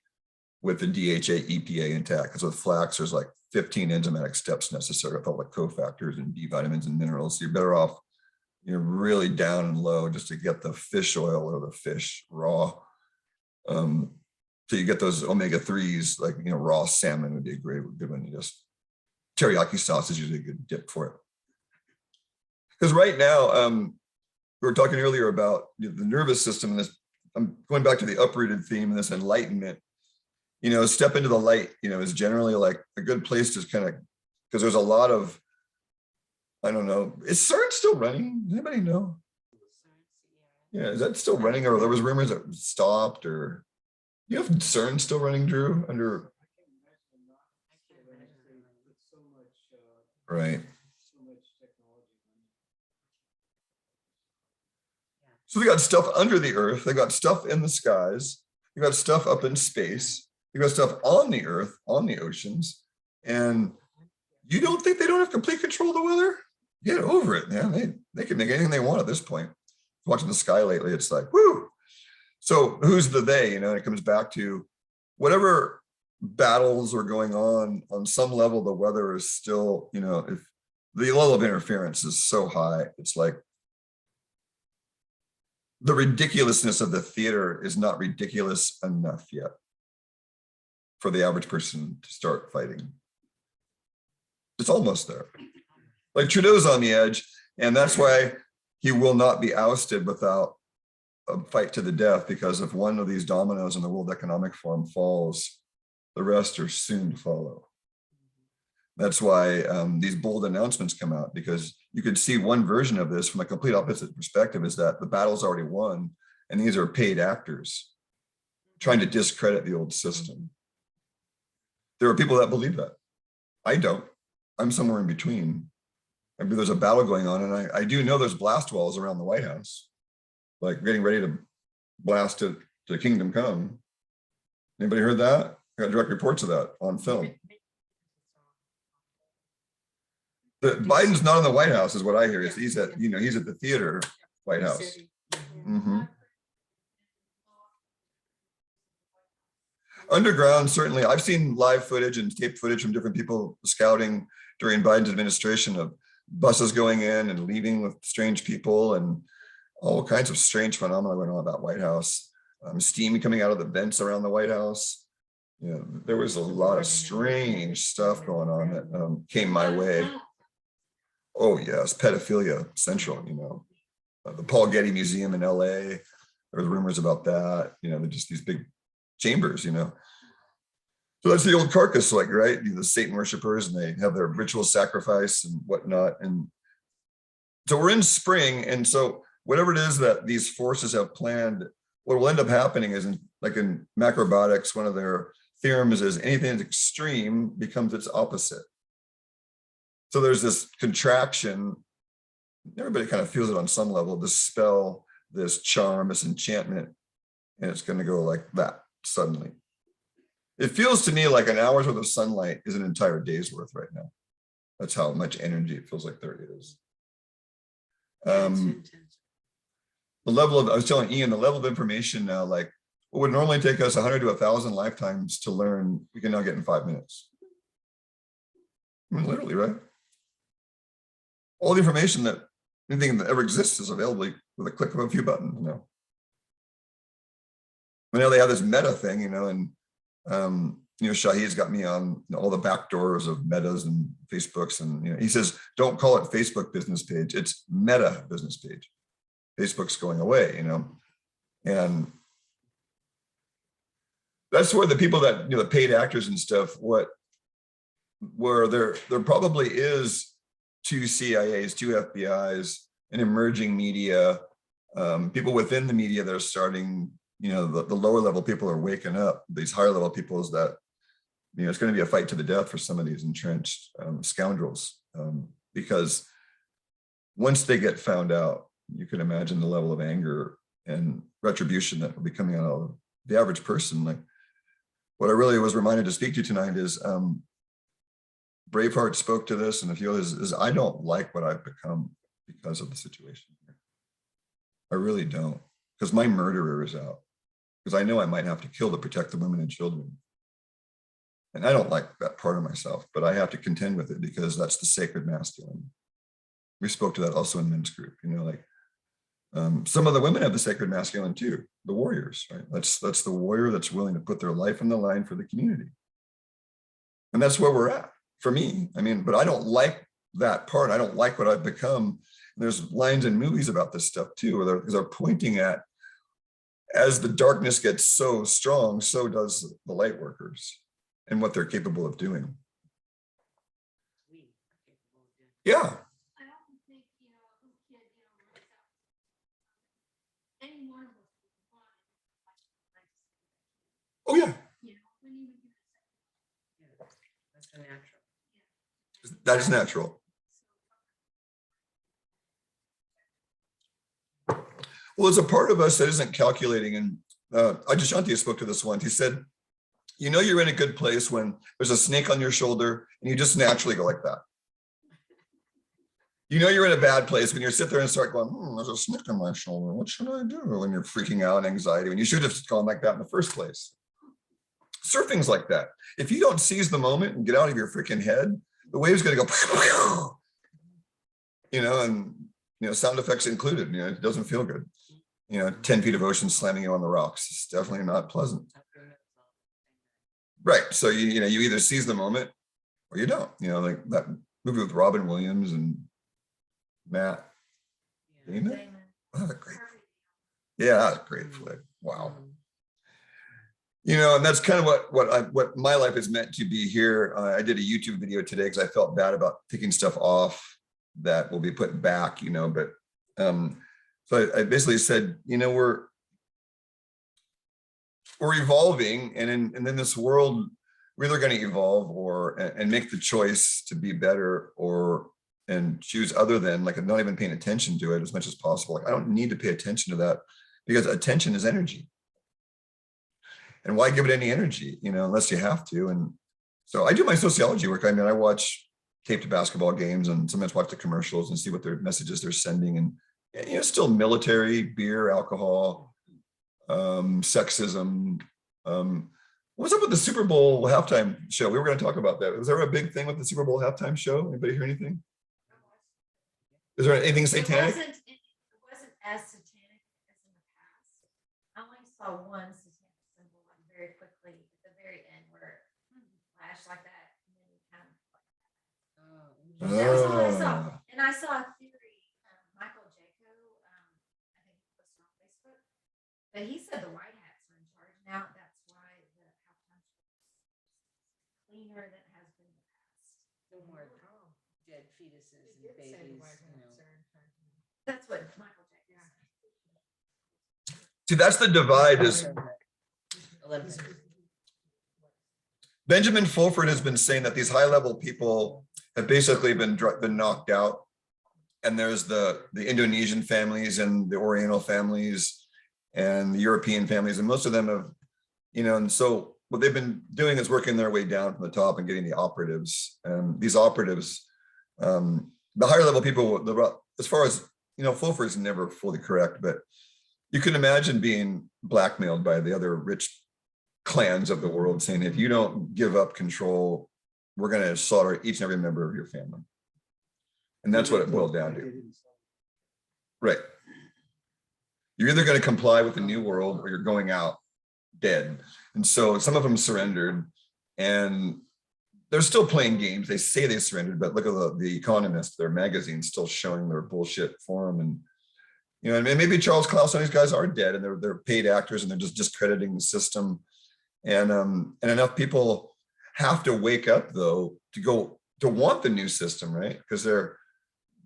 with the DHA EPA intact. Because with flax, there's like 15 enzymatic steps necessary with all the cofactors and B vitamins and minerals. So you're better off, really down and low just to get the fish oil or the fish raw. So you get those omega-3s, like, raw salmon would be a good one. You just, teriyaki sauce is usually a good dip for it. Because right now, we were talking earlier about the nervous system, and this, I'm going back to the uprooted theme and this enlightenment. step into the light, is generally like a good place to kind of, because there's a lot of, I don't know, is CERN still running? Does anybody know? Yeah, is that still running? Or there was rumors that it stopped, or you have CERN still running, Drew, under, right? So they got stuff under the earth, they got stuff in the skies, they got stuff up in space, they got stuff on the earth, on the oceans, and you don't think they don't have complete control of the weather? Get over it, man. They can make anything they want at this point. Watching the sky lately, it's like, whoo. So who's the they? It comes back to whatever battles are going on some level, the weather is still, if the level of interference is so high, it's like the ridiculousness of the theater is not ridiculous enough yet for the average person to start fighting. It's almost there. Like Trudeau's on the edge, and that's why he will not be ousted without a fight to the death, because if one of these dominoes in the World Economic Forum falls, the rest are soon to follow. That's why these bold announcements come out, because you could see one version of this from a complete opposite perspective, is that the battle's already won, and these are paid actors trying to discredit the old system. There are people that believe that. I don't. I'm somewhere in between. I mean, there's a battle going on, and I do know there's blast walls around the White House, like getting ready to blast it to Kingdom Come. Anybody heard that? I got direct reports of that on film. Biden's not in the White House, is what I hear. He's at the theater, White House. Underground, certainly. I've seen live footage and tape footage from different people scouting during Biden's administration of buses going in and leaving with strange people, and all kinds of strange phenomena going on about White House. Steam coming out of the vents around the White House. There was a lot of strange stuff going on that came my way. Oh yes, pedophilia central, the Paul Getty Museum in LA. There was rumors about that, they're just these big chambers, So that's the old carcass, like, right? The Satan worshipers, and they have their ritual sacrifice and whatnot. And so we're in spring. And so whatever it is that these forces have planned, what will end up happening is, like in macrobiotics, one of their theorems is anything that's extreme becomes its opposite. So there's this contraction. Everybody kind of feels it on some level, this spell, this charm, this enchantment, and it's going to go like that suddenly. It feels to me like an hour's worth of sunlight is an entire day's worth right now. That's how much energy it feels like there is. The level of, I was telling Ian, the level of information now, like what would normally take us 100 to 1,000 lifetimes to learn, we can now get in 5 minutes. I mean, literally, right? All the information that anything that ever exists is available with a click of a few buttons now. I know they have this meta thing, and Shahid's got me on all the back doors of Metas and Facebooks, and he says, don't call it Facebook business page, it's Meta business page. Facebook's going away, and that's where the people that the paid actors and stuff, where there probably is 2 CIAs, 2 FBIs, an emerging media, people within the media that are starting, the lower level people are waking up. These higher level people is that, it's going to be a fight to the death for some of these entrenched scoundrels, because once they get found out, you can imagine the level of anger and retribution that will be coming out of the average person. Like what I really was reminded to speak to tonight is, Braveheart spoke to this, and a few others, is I don't like what I've become because of the situation here. I really don't, because my murderer is out, because I know I might have to kill to protect the women and children. And I don't like that part of myself, but I have to contend with it because that's the sacred masculine. We spoke to that also in men's group, some of the women have the sacred masculine too, the warriors, right? That's the warrior that's willing to put their life on the line for the community. And that's where we're at. For me, but I don't like that part. I don't like what I've become. There's lines in movies about this stuff too, where they're pointing at as the darkness gets so strong, so does the light workers and what they're capable of doing. Yeah. I often think, you know, a little kid, you know, looks out. Any one of us would want it. Oh, yeah. You know, when you would do the That's a natural. That is natural. Well, there's a part of us that isn't calculating. And Ajashanti spoke to this once. He said, you know, you're in a good place when there's a snake on your shoulder and you just naturally go like that. You know, you're in a bad place when you sit there and start going, there's a snake on my shoulder. What should I do? When you're freaking out, anxiety, when you should have gone like that in the first place. Surfing's like that. If you don't seize the moment and get out of your freaking head, the wave's going to go, you know, and, you know, sound effects included, you know, it doesn't feel good. You know, 10 feet of ocean slamming you on the rocks. It's definitely not pleasant. Right. So, you know, you either seize the moment or you don't, you know, like that movie with Robin Williams and Matt Damon. Oh, great. Yeah, that's a great flick. Wow. You know, and that's kind of what my life is meant to be here. I did a YouTube video today because I felt bad about taking stuff off that will be put back, you know, but so I basically said, you know, we're evolving, and in this world, we're either going to evolve or and make the choice to be better and choose other than, like, not even paying attention to it as much as possible. Like, I don't need to pay attention to that because attention is energy. And why give it any energy, you know, unless you have to. And so I do my sociology work. I mean, I watch taped basketball games and sometimes watch the commercials and see what their messages they're sending. And you know, still military, beer, alcohol, sexism. What's up with the Super Bowl halftime show? We were going to talk about that. Was there a big thing with the Super Bowl halftime show? Anybody hear anything? Is there anything satanic? It wasn't as satanic as in the past. I only saw one satanic symbol like very quickly at the very end where it flashed like that. And then it kind of that was all I saw. And I saw a theory, Michael Jaco, I think he posted on Facebook, but he said the White Hats are in charge now. That's why the halftime show is cleaner than it has been in the past. No more dead fetuses and babies. You know. That's what Michael Jaco said. See, that's the divide. Is Olympics. Benjamin Fulford has been saying that these high-level people have basically been knocked out, and there's the Indonesian families and the Oriental families and the European families, and most of them have, you know, and so what they've been doing is working their way down from the top and getting the operatives. And these operatives, the higher level people, as far as, you know, Fulford's never fully correct, but you can imagine being blackmailed by the other rich clans of the world saying, if you don't give up control, we're going to slaughter each and every member of your family. And that's what it boiled down to. Right. You're either going to comply with the new world or you're going out dead. And so some of them surrendered, and they're still playing games. They say they surrendered, but look at the Economist, their magazine, still showing their bullshit for them. And, you know, and maybe Charles Klaus and these guys are dead and they're paid actors and they're just discrediting the system. And enough people have to wake up, though, to want the new system, right? Because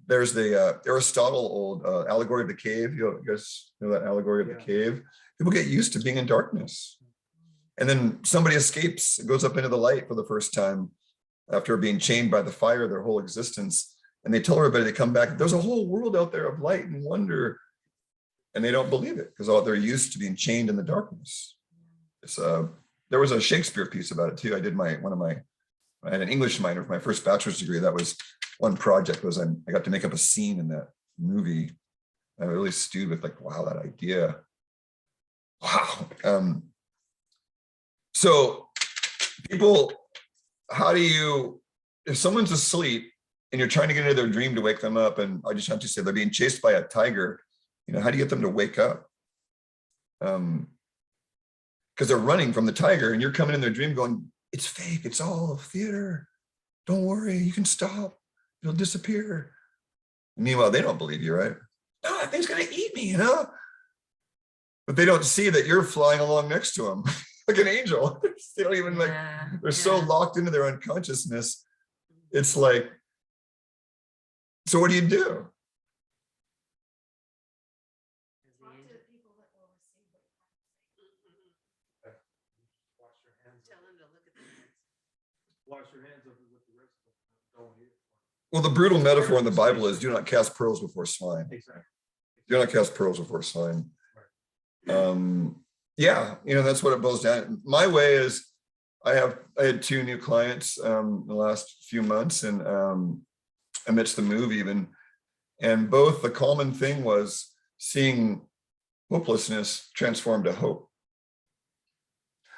there's the Aristotle old allegory of the cave. You guys know that allegory of the cave? People get used to being in darkness. And then somebody escapes, goes up into the light for the first time after being chained by the fire their whole existence. And they tell everybody, they come back, there's a whole world out there of light and wonder. And they don't believe it because they're used to being chained in the darkness. It's there was a Shakespeare piece about it too. I had an English minor for my first bachelor's degree. That was one project, was I got to make up a scene in that movie. I really stewed with, like, wow, that idea. Wow. So people, how do you, if someone's asleep and you're trying to get into their dream to wake them up, and I just have to say they're being chased by a tiger, you know, how do you get them to wake up? Because they're running from the tiger and you're coming in their dream going, it's fake, it's all theater. Don't worry, you can stop, it'll disappear. Meanwhile, they don't believe you, right? No, that thing's gonna eat me, you know? but they don't see that you're flying along next to them like an angel. They don't even like, Yeah, they're so yeah. locked into their unconsciousness. It's like, so what do you do? Talk to the people that will receive what you have to say. Wash your hands. Tell them to look at the next. Wash your hands of it with the rest of them. Don't eat. Well, the brutal metaphor in the Bible is do not cast pearls before swine. Exactly. Do not cast pearls before swine. Yeah, you know, that's what it boils down. My way is I had 2 new clients the last few months, and amidst the move even, and both the common thing was seeing hopelessness transformed to hope.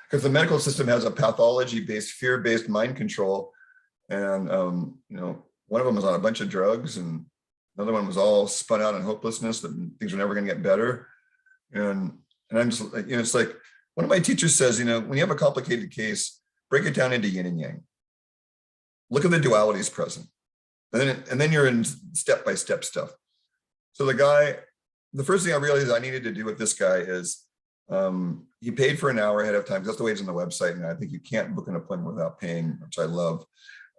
Because the medical system has a pathology-based, fear-based mind control. And, you know, one of them was on a bunch of drugs, and another one was all spun out in hopelessness, that things were never going to get better. And I'm just, you know, it's like one of my teachers says, you know, when you have a complicated case, break it down into yin and yang. Look at the dualities present. And then you're in step-by-step stuff. So the first thing I realized I needed to do with this guy is he paid for an hour ahead of time. That's the way it's on the website. And I think you can't book an appointment without paying, which I love.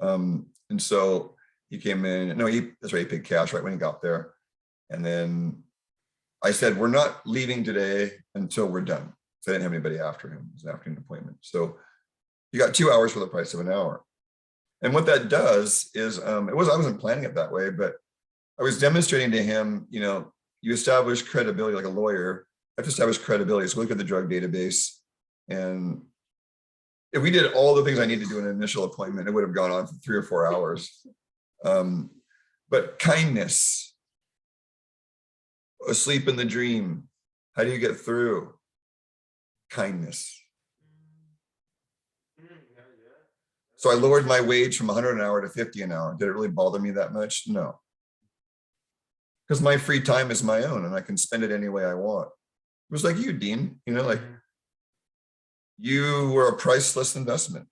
And so he came in, that's right, he paid cash right when he got there. And then I said, we're not leaving today until we're done. So I didn't have anybody after him. It was an afternoon appointment. So you got 2 hours for the price of an hour. And what that does is, I wasn't planning it that way, but I was demonstrating to him, you know, you establish credibility like a lawyer. I have to establish credibility. So look at the drug database. And if we did all the things I need to do in an initial appointment, it would have gone on for 3 or 4 hours. But kindness, asleep in the dream, how do you get through? Kindness. So I lowered my wage from 100 an hour to 50 an hour. Did it really bother me that much? No. Because my free time is my own and I can spend it any way I want. It was like you, Dean, you know, like you were a priceless investment.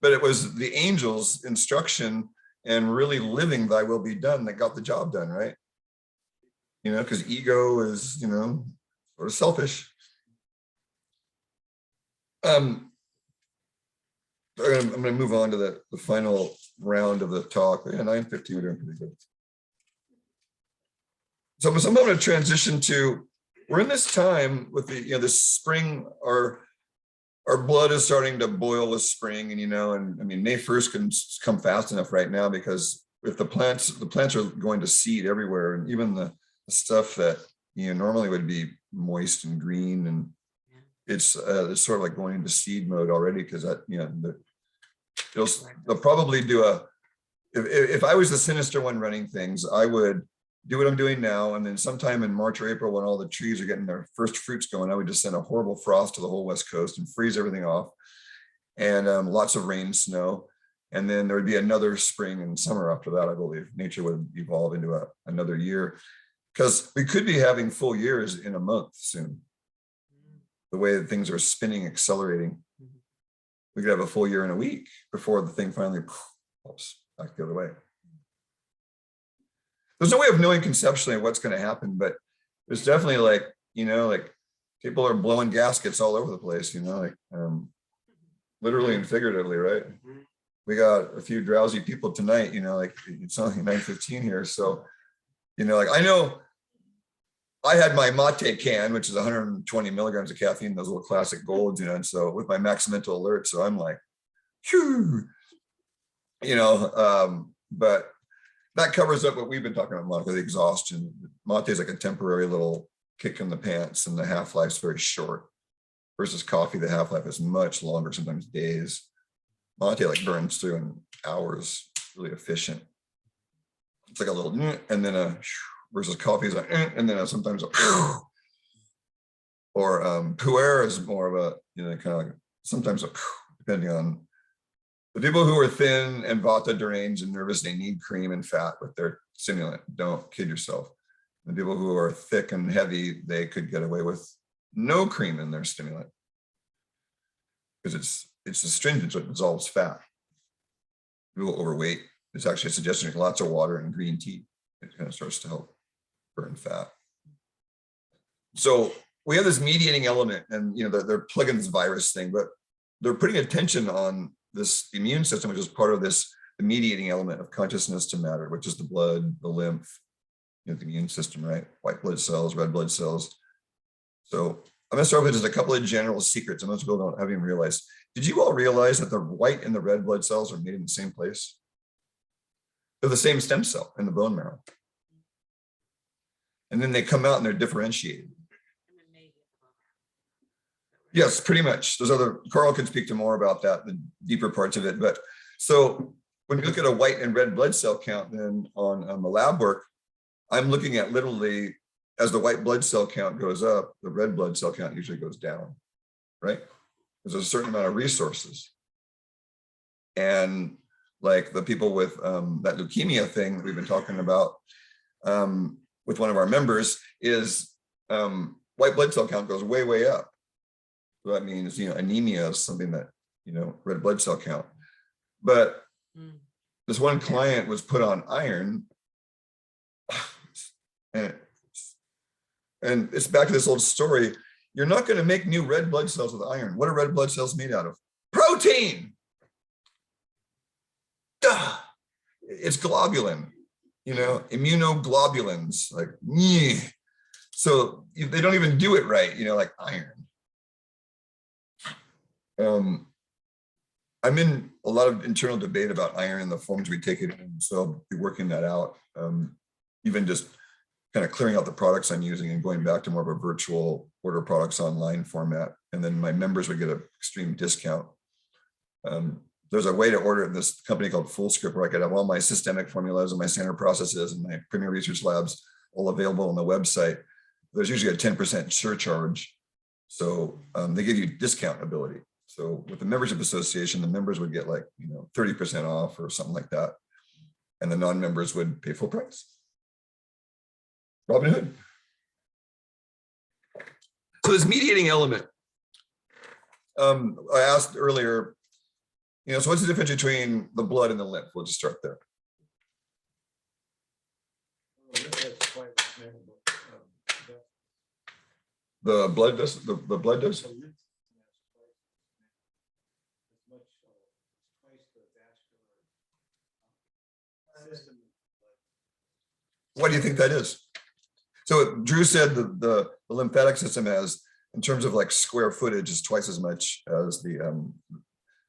But it was the angel's instruction and really living thy will be done that got the job done, right? You know, because ego is, you know, sort of selfish. I'm going to move on to the final round of the talk. Yeah, 9:15, we're doing pretty good. So I'm going to transition to, we're in this time with the, you know, this spring, our blood is starting to boil with spring, and, you know, and I mean, May 1st can come fast enough right now, because if the plants are going to seed everywhere, and even the stuff that, you know, normally would be moist and green, and it's sort of like going into seed mode already, because that, you know, they'll probably do if I was the sinister one running things, I would do what I'm doing now, and then sometime in March or April, when all the trees are getting their first fruits going, I would just send a horrible frost to the whole West Coast and freeze everything off, and lots of rain, snow, and then there would be another spring and summer after that. I believe nature would evolve into another year, because we could be having full years in a month soon. The way that things are spinning, accelerating, we could have a full year in a week before the thing finally pops back the other way. There's no way of knowing conceptually what's going to happen, but there's definitely, like, you know, like people are blowing gaskets all over the place, you know, like literally and figuratively, right? We got a few drowsy people tonight, you know, like it's only 9:15 here. So, you know, like I know I had my mate can, which is 120 milligrams of caffeine, those little classic golds, you know, and so with my max mental alert, so I'm like, phew, you know, but that covers up what we've been talking about, Monica, the exhaustion. Mate is like a temporary little kick in the pants, and the half-life's very short, versus coffee, the half-life is much longer, sometimes days. Mate like burns through in hours, really efficient. It's like a little, and then versus coffee is like, and then sometimes a, or puer is more of a, you know, kind of like sometimes a, depending on the people who are thin and vata deranged and nervous. They need cream and fat with their stimulant. Don't kid yourself. The people who are thick and heavy, they could get away with no cream in their stimulant, because it's astringent, so it dissolves fat. People overweight, it's actually a suggestion of lots of water and green tea. It kind of starts to help burn fat. So we have this mediating element, and they're plugging this virus thing, but they're putting attention on this immune system, which is part of this the mediating element of consciousness to matter, which is the blood, the lymph, the immune system, right? White blood cells, red blood cells. So I'm gonna start with just a couple of general secrets, and most people don't have even realized. Did you all realize that the white and the red blood cells are made in the same place? They're the same stem cell in the bone marrow. And then they come out and they're differentiated. Yes, pretty much. Carl can speak to more about that, the deeper parts of it. But so when you look at a white and red blood cell count, then on the lab work, I'm looking at literally as the white blood cell count goes up, the red blood cell count usually goes down, right? There's a certain amount of resources. And like the people with that leukemia thing that we've been talking about with one of our members is white blood cell count goes way, way up. So that means, anemia is something that, red blood cell count. But this one client was put on iron. And it's back to this old story. You're not going to make new red blood cells with iron. What are red blood cells made out of? Protein. Duh. It's globulin, immunoglobulins, like, yeah. So they don't even do it right, like iron. I'm in a lot of internal debate about iron and the forms we take it in, so I'll be working that out. Even just kind of clearing out the products I'm using and going back to more of a virtual order products online format. And then my members would get an extreme discount. There's a way to order it, this company called FullScript, where I could have all my systemic formulas and my standard processes and my Premier Research Labs all available on the website. There's usually a 10% surcharge. So they give you discount ability. So with the membership association, the members would get like, 30% off or something like that. And the non-members would pay full price. Robin Hood. So this mediating element, I asked earlier, so what's the difference between the blood and the lymph? We'll just start there. The blood does, the blood does? What do you think that is? So Drew said the lymphatic system has, in terms of like square footage, is twice as much as the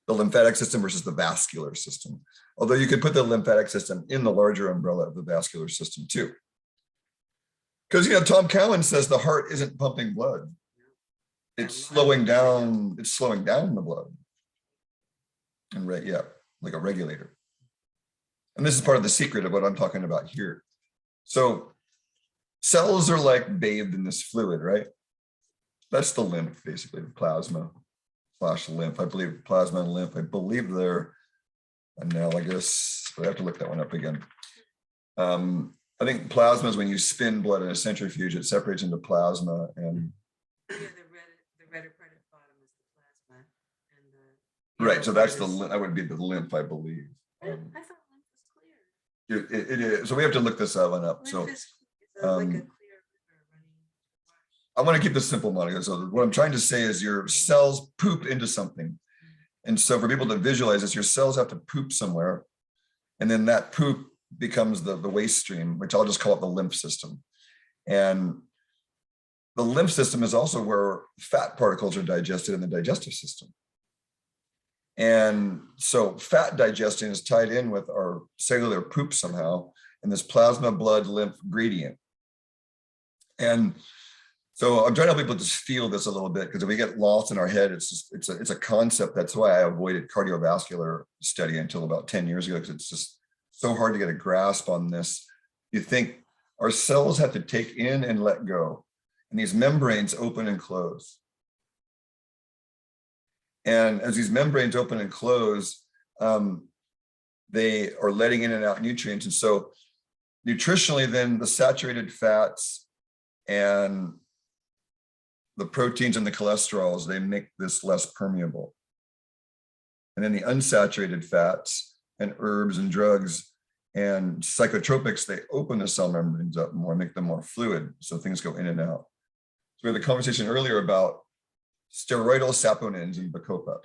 lymphatic system versus the vascular system. Although you could put the lymphatic system in the larger umbrella of the vascular system too. Because Tom Cowan says the heart isn't pumping blood. It's slowing down the blood. And like a regulator. And this is part of the secret of what I'm talking about here. So cells are like bathed in this fluid, right? That's the lymph, basically, the plasma / lymph. I believe plasma and lymph, I believe they're analogous, but I have to look that one up again. I think plasma is when you spin blood in a centrifuge, it separates into plasma and. Yeah, the redder part at the bottom is the plasma. Right, so that's that would be the lymph, I believe. I thought lymph was clear. It is. So we have to look this one up. So Lymph is like a clear river running. I want to keep this simple, Monica. So what I'm trying to say is your cells poop into something. And so for people to visualize this, your cells have to poop somewhere. And then that poop becomes the waste stream, which I'll just call it the lymph system. And the lymph system is also where fat particles are digested in the digestive system. And so fat digestion is tied in with our cellular poop somehow in this plasma blood lymph gradient. And so I'm trying to help people just feel this a little bit, because if we get lost in our head, it's a concept. That's why I avoided cardiovascular study until about 10 years ago, because it's just so hard to get a grasp on this. You think our cells have to take in and let go, and these membranes open and close. And as these membranes open and close, they are letting in and out nutrients. And so nutritionally, then the saturated fats and the proteins and the cholesterols, they make this less permeable. And then the unsaturated fats and herbs and drugs and psychotropics, they open the cell membranes up more, make them more fluid, so things go in and out. we had the conversation earlier about steroidal saponins in Bacopa.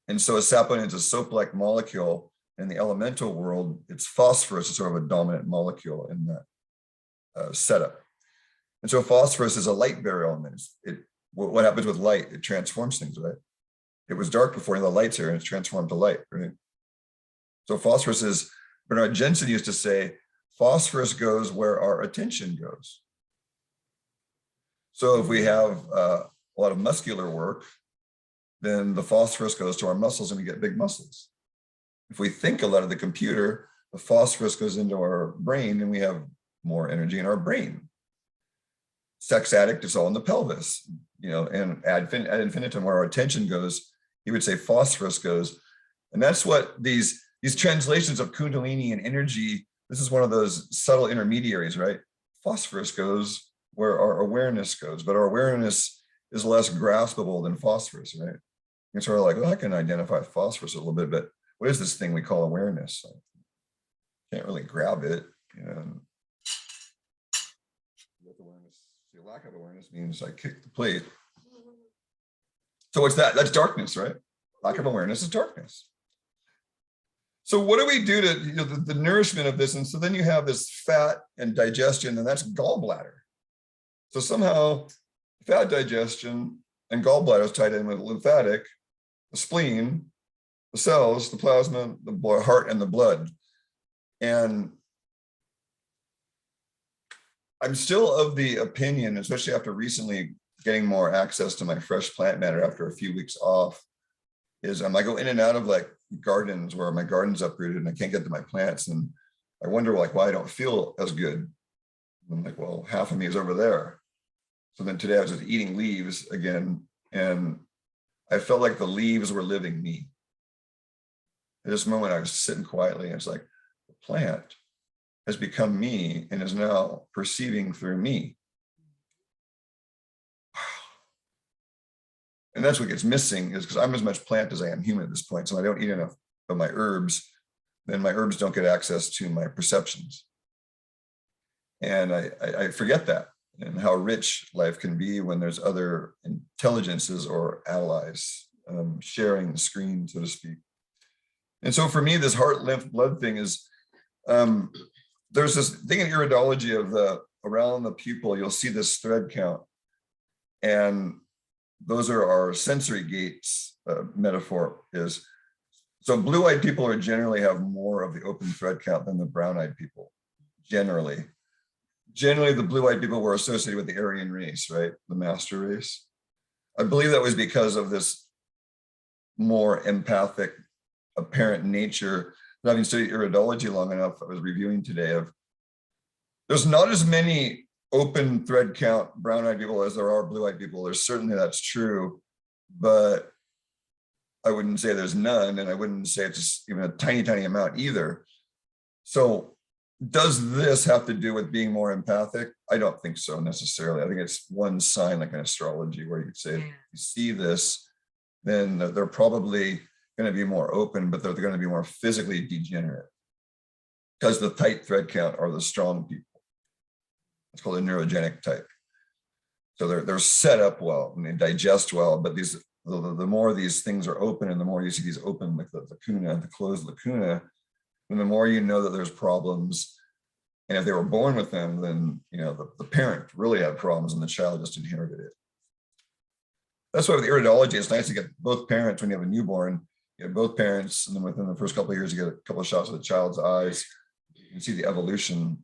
And so a saponin is a soap-like molecule. In the elemental world, it's phosphorus is sort of a dominant molecule in that setup. And so phosphorus is a light bearer element. What happens with light? It transforms things, right? It was dark before, and the light's here, and it's transformed to light, right? So phosphorus is, Bernard Jensen used to say, phosphorus goes where our attention goes. So if we have a lot of muscular work, then the phosphorus goes to our muscles and we get big muscles. If we think a lot of the computer, the phosphorus goes into our brain and we have more energy in our brain. Sex addict is all in the pelvis, you know, and ad infinitum, where our attention goes, he would say phosphorus goes. And that's what these translations of Kundalini and energy, this is one of those subtle intermediaries, right? Phosphorus goes where our awareness goes, but our awareness is less graspable than phosphorus, right? It's sort of like, well, I can identify phosphorus a little bit, but what is this thing we call awareness? I can't really grab it, you know. With awareness, the lack of awareness means I kick the plate. So what's that? That's darkness, right? Lack of awareness is darkness. So what do we do to, you know, the nourishment of this? And so then you have this fat and digestion, and that's gallbladder. So somehow fat digestion and gallbladder is tied in with lymphatic, the spleen, the cells, the plasma, the heart, and the blood. And I'm still of the opinion, especially after recently getting more access to my fresh plant matter after a few weeks off, is I go in and out of like gardens where my garden's uprooted and I can't get to my plants. And I wonder like why I don't feel as good. I'm like, well, half of me is over there. So then today I was just eating leaves again, and I felt like the leaves were living me. At this moment, I was sitting quietly, and it's like the plant has become me and is now perceiving through me. And that's what gets missing, is because I'm as much plant as I am human at this point. So I don't eat enough of my herbs, then my herbs don't get access to my perceptions. And I forget that, and how rich life can be when there's other intelligences or allies sharing the screen, so to speak. And so for me, this heart, lymph, blood thing is, there's this thing in iridology of around the pupil, you'll see this thread count. And those are our sensory gates, metaphor is. So blue-eyed people are generally have more of the open thread count than the brown-eyed people, generally. Generally, the blue-eyed people were associated with the Aryan race, right? The master race. I believe that was because of this more empathic, apparent nature. And having studied iridology long enough, I was reviewing today of, there's not as many open thread count brown-eyed people as there are blue-eyed people. There's certainly that's true, but I wouldn't say there's none, and I wouldn't say it's just even a tiny, tiny amount either. So does this have to do with being more empathic? I don't think so necessarily. I think it's one sign, like in astrology, where you could say, if you see this, then they're probably going to be more open, but they're going to be more physically degenerate, because the tight thread count are the strong people. It's called a neurogenic type. So they're set up well and they digest well, but the more these things are open, and the more you see these open, like the lacuna, the closed lacuna, and the more you know that there's problems. And if they were born with them, then you know the parent really had problems and the child just inherited it. That's why with iridology, it's nice to get both parents when you have a newborn. You have both parents, and then within the first couple of years, you get a couple of shots of the child's eyes. You can see the evolution,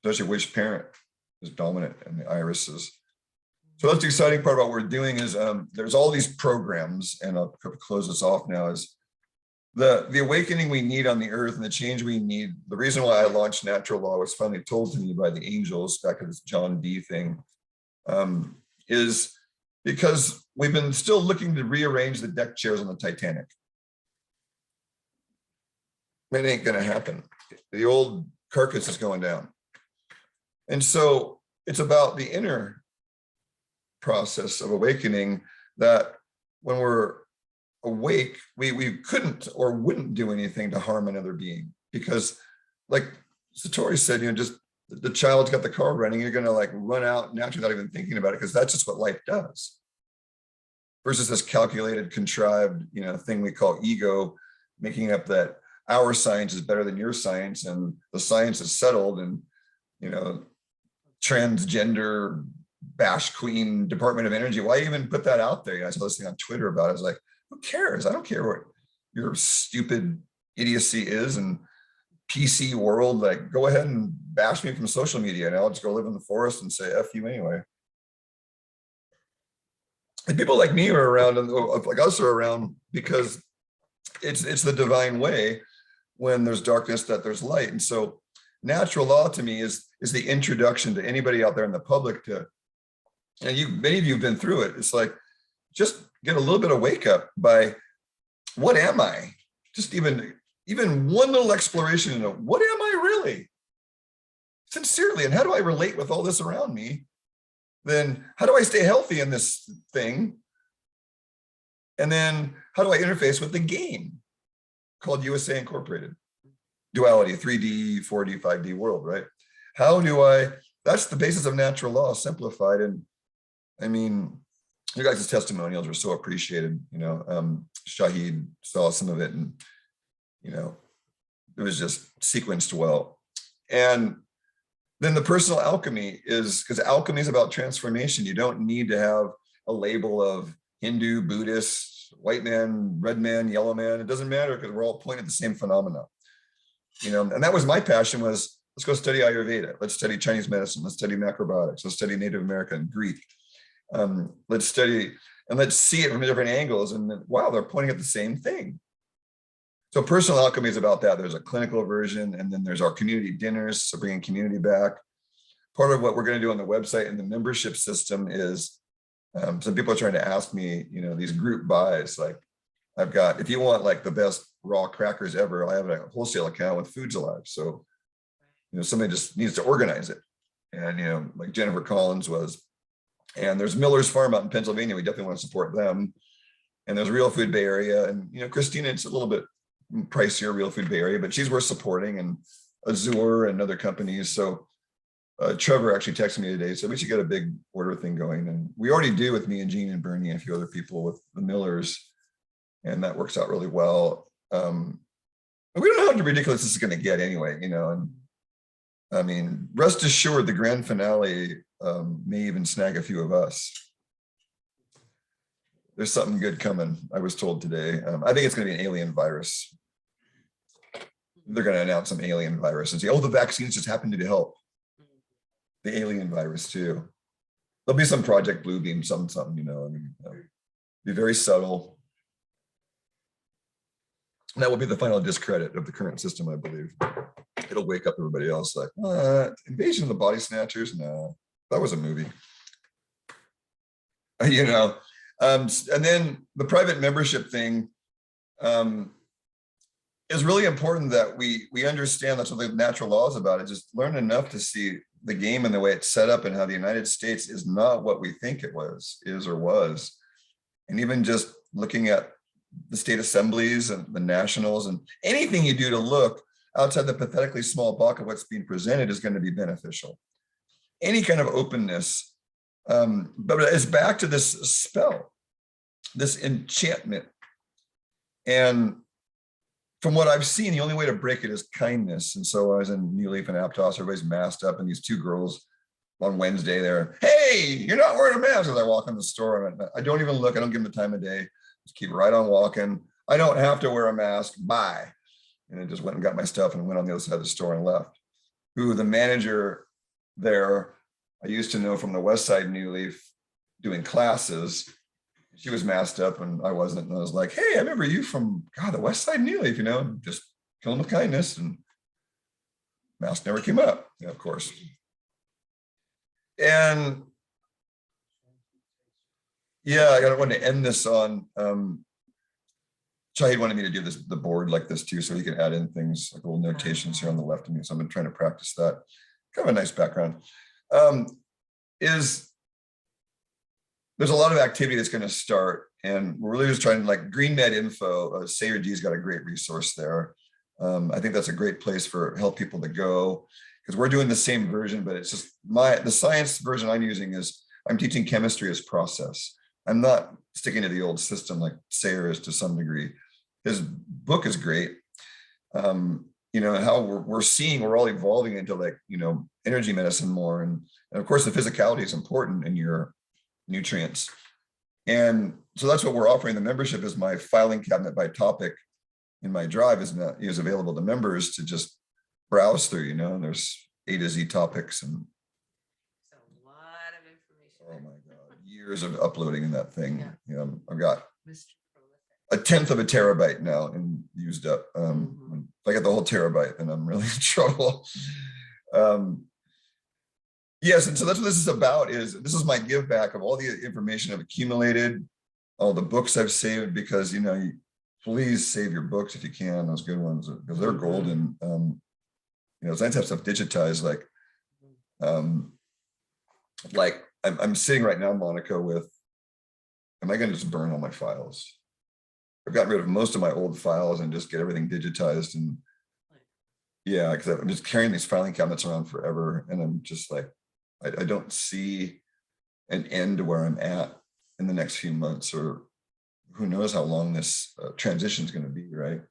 especially which parent is dominant in the irises. So that's the exciting part about what we're doing is there's all these programs, and I'll close this off now, is the awakening we need on the earth and the change we need. The reason why I launched Natural Law was finally told to me by the angels back at this John Dee thing, is because we've been still looking to rearrange the deck chairs on the Titanic. It ain't gonna happen. The old carcass is going down. And so it's about the inner process of awakening, that when we're awake, we couldn't or wouldn't do anything to harm another being, because like Satori said, you know, just the child's got the car running, you're gonna like run out naturally without even thinking about it, because that's just what life does. Versus this calculated, contrived, thing we call ego, making up that our science is better than your science, and the science is settled, and transgender bash queen Department of Energy. Why even put that out there? I saw this thing on Twitter about it. I was like, who cares? I don't care what your stupid idiocy is. And PC world, like, go ahead and bash me from social media, and I'll just go live in the forest and say F you anyway. And people like me are around, and like us are around, because it's the divine way. When there's darkness, that there's light. And so natural law to me is the introduction to anybody out there in the public to, and many of you have been through it. It's like, just get a little bit of wake up by, what am I? Just even one little exploration into, what am I really? Sincerely, and how do I relate with all this around me? Then how do I stay healthy in this thing? And then how do I interface with the game called USA Incorporated? Duality, 3D, 4D, 5D world, right? How do I, that's the basis of natural law simplified. And I mean, your guys' testimonials were so appreciated. Shahid saw some of it, and it was just sequenced well. And then the personal alchemy is, because alchemy is about transformation. You don't need to have a label of Hindu, Buddhist, white man, red man, yellow man. It doesn't matter, because we're all pointing at the same phenomena. And that was my passion, was let's go study Ayurveda. Let's study Chinese medicine. Let's study macrobiotics. Let's study Native American, Greek. Let's study, and let's see it from different angles. And then, wow, they're pointing at the same thing. So personal alchemy is about that. There's a clinical version, and then there's our community dinners, so bringing community back. Part of what we're going to do on the website and the membership system is, some people are trying to ask me, these group buys. Like, I've got, if you want like the best raw crackers ever, I have a wholesale account with Foods Alive. So, somebody just needs to organize it. And, like Jennifer Collins was, and there's Miller's Farm out in Pennsylvania. We definitely want to support them. And there's Real Food Bay Area. And, Christina, it's a little bit pricier, Real Food Bay Area, but she's worth supporting, and Azure and other companies. So Trevor actually texted me today, so we should get a big order thing going. And we already do with me and Jean and Bernie and a few other people with the Millers. And that works out really well. We don't know how ridiculous this is going to get anyway, and I mean, rest assured, the grand finale may even snag a few of us. There's something good coming, I was told today. I think it's going to be an alien virus. They're going to announce some alien virus and say, oh, the vaccines just happen to help. The alien virus too. There'll be some Project Bluebeam, something, be very subtle. And that will be the final discredit of the current system, I believe. It'll wake up everybody else like, Invasion of the Body Snatchers? No, that was a movie. And then the private membership thing is really important, that we understand that's what the natural law is about. It just learn enough to see the game and the way it's set up, and how the United States is not what we think it is or was. And even just looking at the state assemblies and the nationals, and anything you do to look outside the pathetically small block of what's being presented is going to be beneficial. Any kind of openness, but it's back to this spell, this enchantment. And from what I've seen, the only way to break it is kindness. And so I was in New Leaf and Aptos, everybody's masked up, and these two girls on Wednesday, they're, hey, you're not wearing a mask. As I walk in the store, I don't even look, I don't give them the time of day. Just keep right on walking. I don't have to wear a mask, bye. And I just went and got my stuff and went on the other side of the store and left. Who the manager there, I used to know from the West Side New Leaf doing classes. She was masked up and I wasn't. And I was like, hey, I remember you from, God, the West Side New Leaf, just kill them with kindness. And mask never came up, of course. And yeah, I wanted to end this on, Shahid wanted me to do the board like this too, so he can add in things like little notations here on the left of me. So I've been trying to practice that. Kind of a nice background. There's a lot of activity that's going to start, and we're really just trying to, like, GreenMed Info, Sayer G's got a great resource there. I think that's a great place for help people to go, because we're doing the same version, but it's just the science version I'm using is I'm teaching chemistry as process. I'm not sticking to the old system like Sayer is to some degree. His book is great. You know, how we're seeing, we're all evolving into like, you know, energy medicine more. And of course, the physicality is important in your nutrients. And so that's what we're offering. The membership is my filing cabinet by topic in my drive is available to members to just browse through, you know, and there's A to Z topics and It's a lot of information. oh my God, years of uploading in that thing. Yeah. You know, I've got Mr. Prolific. 1/10 of a terabyte now and used up. If I get the whole terabyte, then I'm really in trouble. Yes, and so that's what this is about. This is my give back of all the information I've accumulated, all the books I've saved, because you know, please save your books if you can, those good ones, because they're golden. You know, it's nice to have stuff digitized, like I'm sitting right now, Monica, with, am I going to just burn all my files? I've gotten rid of most of my old files and just get everything digitized. And yeah, because I'm just carrying these filing cabinets around forever. And I'm just like, I don't see an end to where I'm at in the next few months, or who knows how long this transition is going to be, right?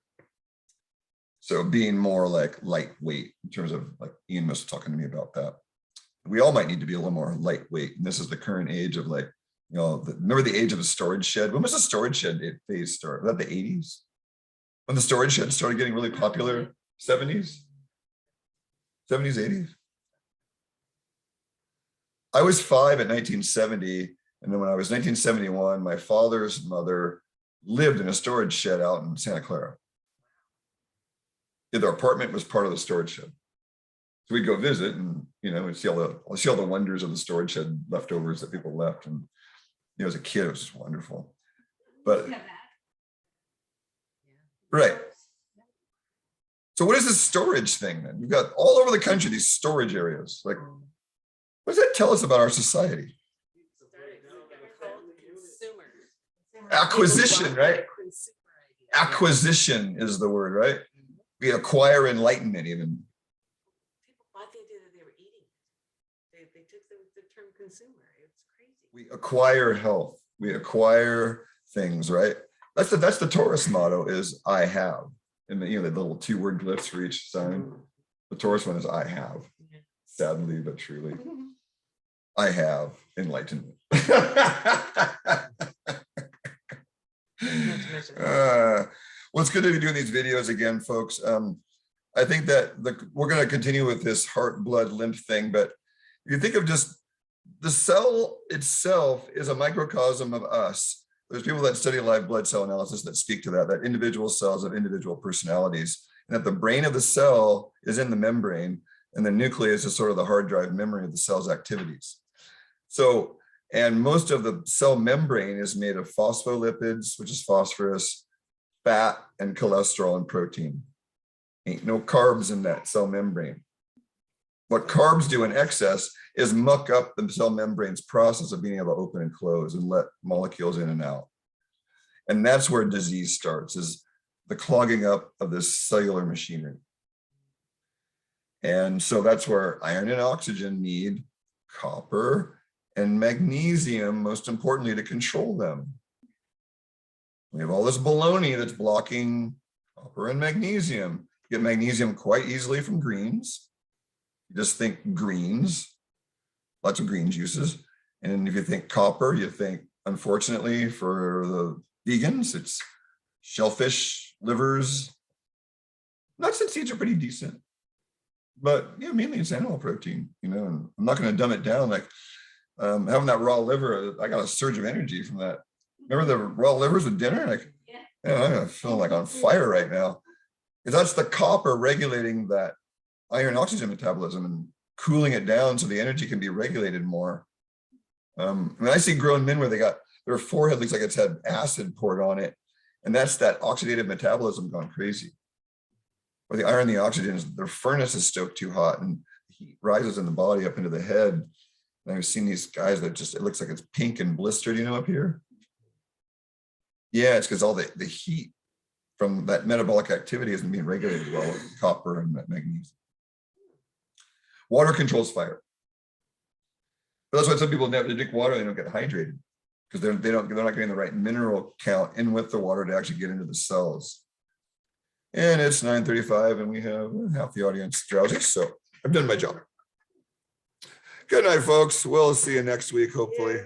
So being more like lightweight in terms of, like Ian was talking to me about that. We all might need to be a little more lightweight. And this is the current age of like, you know, remember the age of the storage shed? When was the storage shed phase start? Was that the 80s? When the storage shed started getting really popular? 70s? 70s, 80s? I was 5 in 1970. And then when I was 1971, my father's mother lived in a storage shed out in Santa Clara. Yeah, their apartment was part of the storage shed. So we'd go visit and, you know, we'd see all the wonders of the storage shed leftovers that people left. And you know, as a kid, it was just wonderful. But right. So what is this storage thing then? You've got all over the country, these storage areas. Like, what does that tell us about our society? Acquisition, right? Acquisition is the word, right? We acquire enlightenment even. People thought the idea that they were eating. They took the term consumer. It's crazy. We acquire health. We acquire things, right? That's the Taurus motto is I have. And you know, the little 2-word glyphs for each sign. The Taurus one is I have. Sadly, but truly. I have enlightenment. Well, it's good to be doing these videos again, folks. I think that we're going to continue with this heart, blood, lymph thing, but if you think of just the cell itself is a microcosm of us. There's people that study live blood cell analysis that speak to that individual cells have individual personalities, and that the brain of the cell is in the membrane, and the nucleus is sort of the hard drive memory of the cell's activities. So, and most of the cell membrane is made of phospholipids, which is phosphorus, fat, and cholesterol and protein. Ain't no carbs in that cell membrane. What carbs do in excess is muck up the cell membrane's process of being able to open and close and let molecules in and out. And that's where disease starts, is the clogging up of this cellular machinery. And so that's where iron and oxygen need copper and magnesium, most importantly, to control them. We have all this baloney that's blocking copper and magnesium. You get magnesium quite easily from greens. You just think greens, lots of green juices. And if you think copper, you think, unfortunately, for the vegans, it's shellfish, livers. Nuts and seeds are pretty decent. But yeah, mainly it's animal protein, you know, and I'm not going to dumb it down. Like having that raw liver, I got a surge of energy from that. Remember the raw livers with dinner? Like, yeah, I'm feeling like on fire right now. Because that's the copper regulating that iron oxygen metabolism and cooling it down so the energy can be regulated more. I mean, I see grown men where their forehead looks like it's had acid poured on it. And that's that oxidative metabolism gone crazy. Where the iron and the oxygen is, their furnace is stoked too hot and heat rises in the body up into the head. And I've seen these guys that just, it looks like it's pink and blistered, you know, up here. Yeah, it's because all the heat from that metabolic activity isn't being regulated well with copper and magnesium. Water controls fire. But that's why some people never drink water, they don't get hydrated. Because they're not getting the right mineral count in with the water to actually get into the cells. And it's 9:35 and we have half the audience drowsy, so I've done my job. Good night, folks. We'll see you next week, hopefully.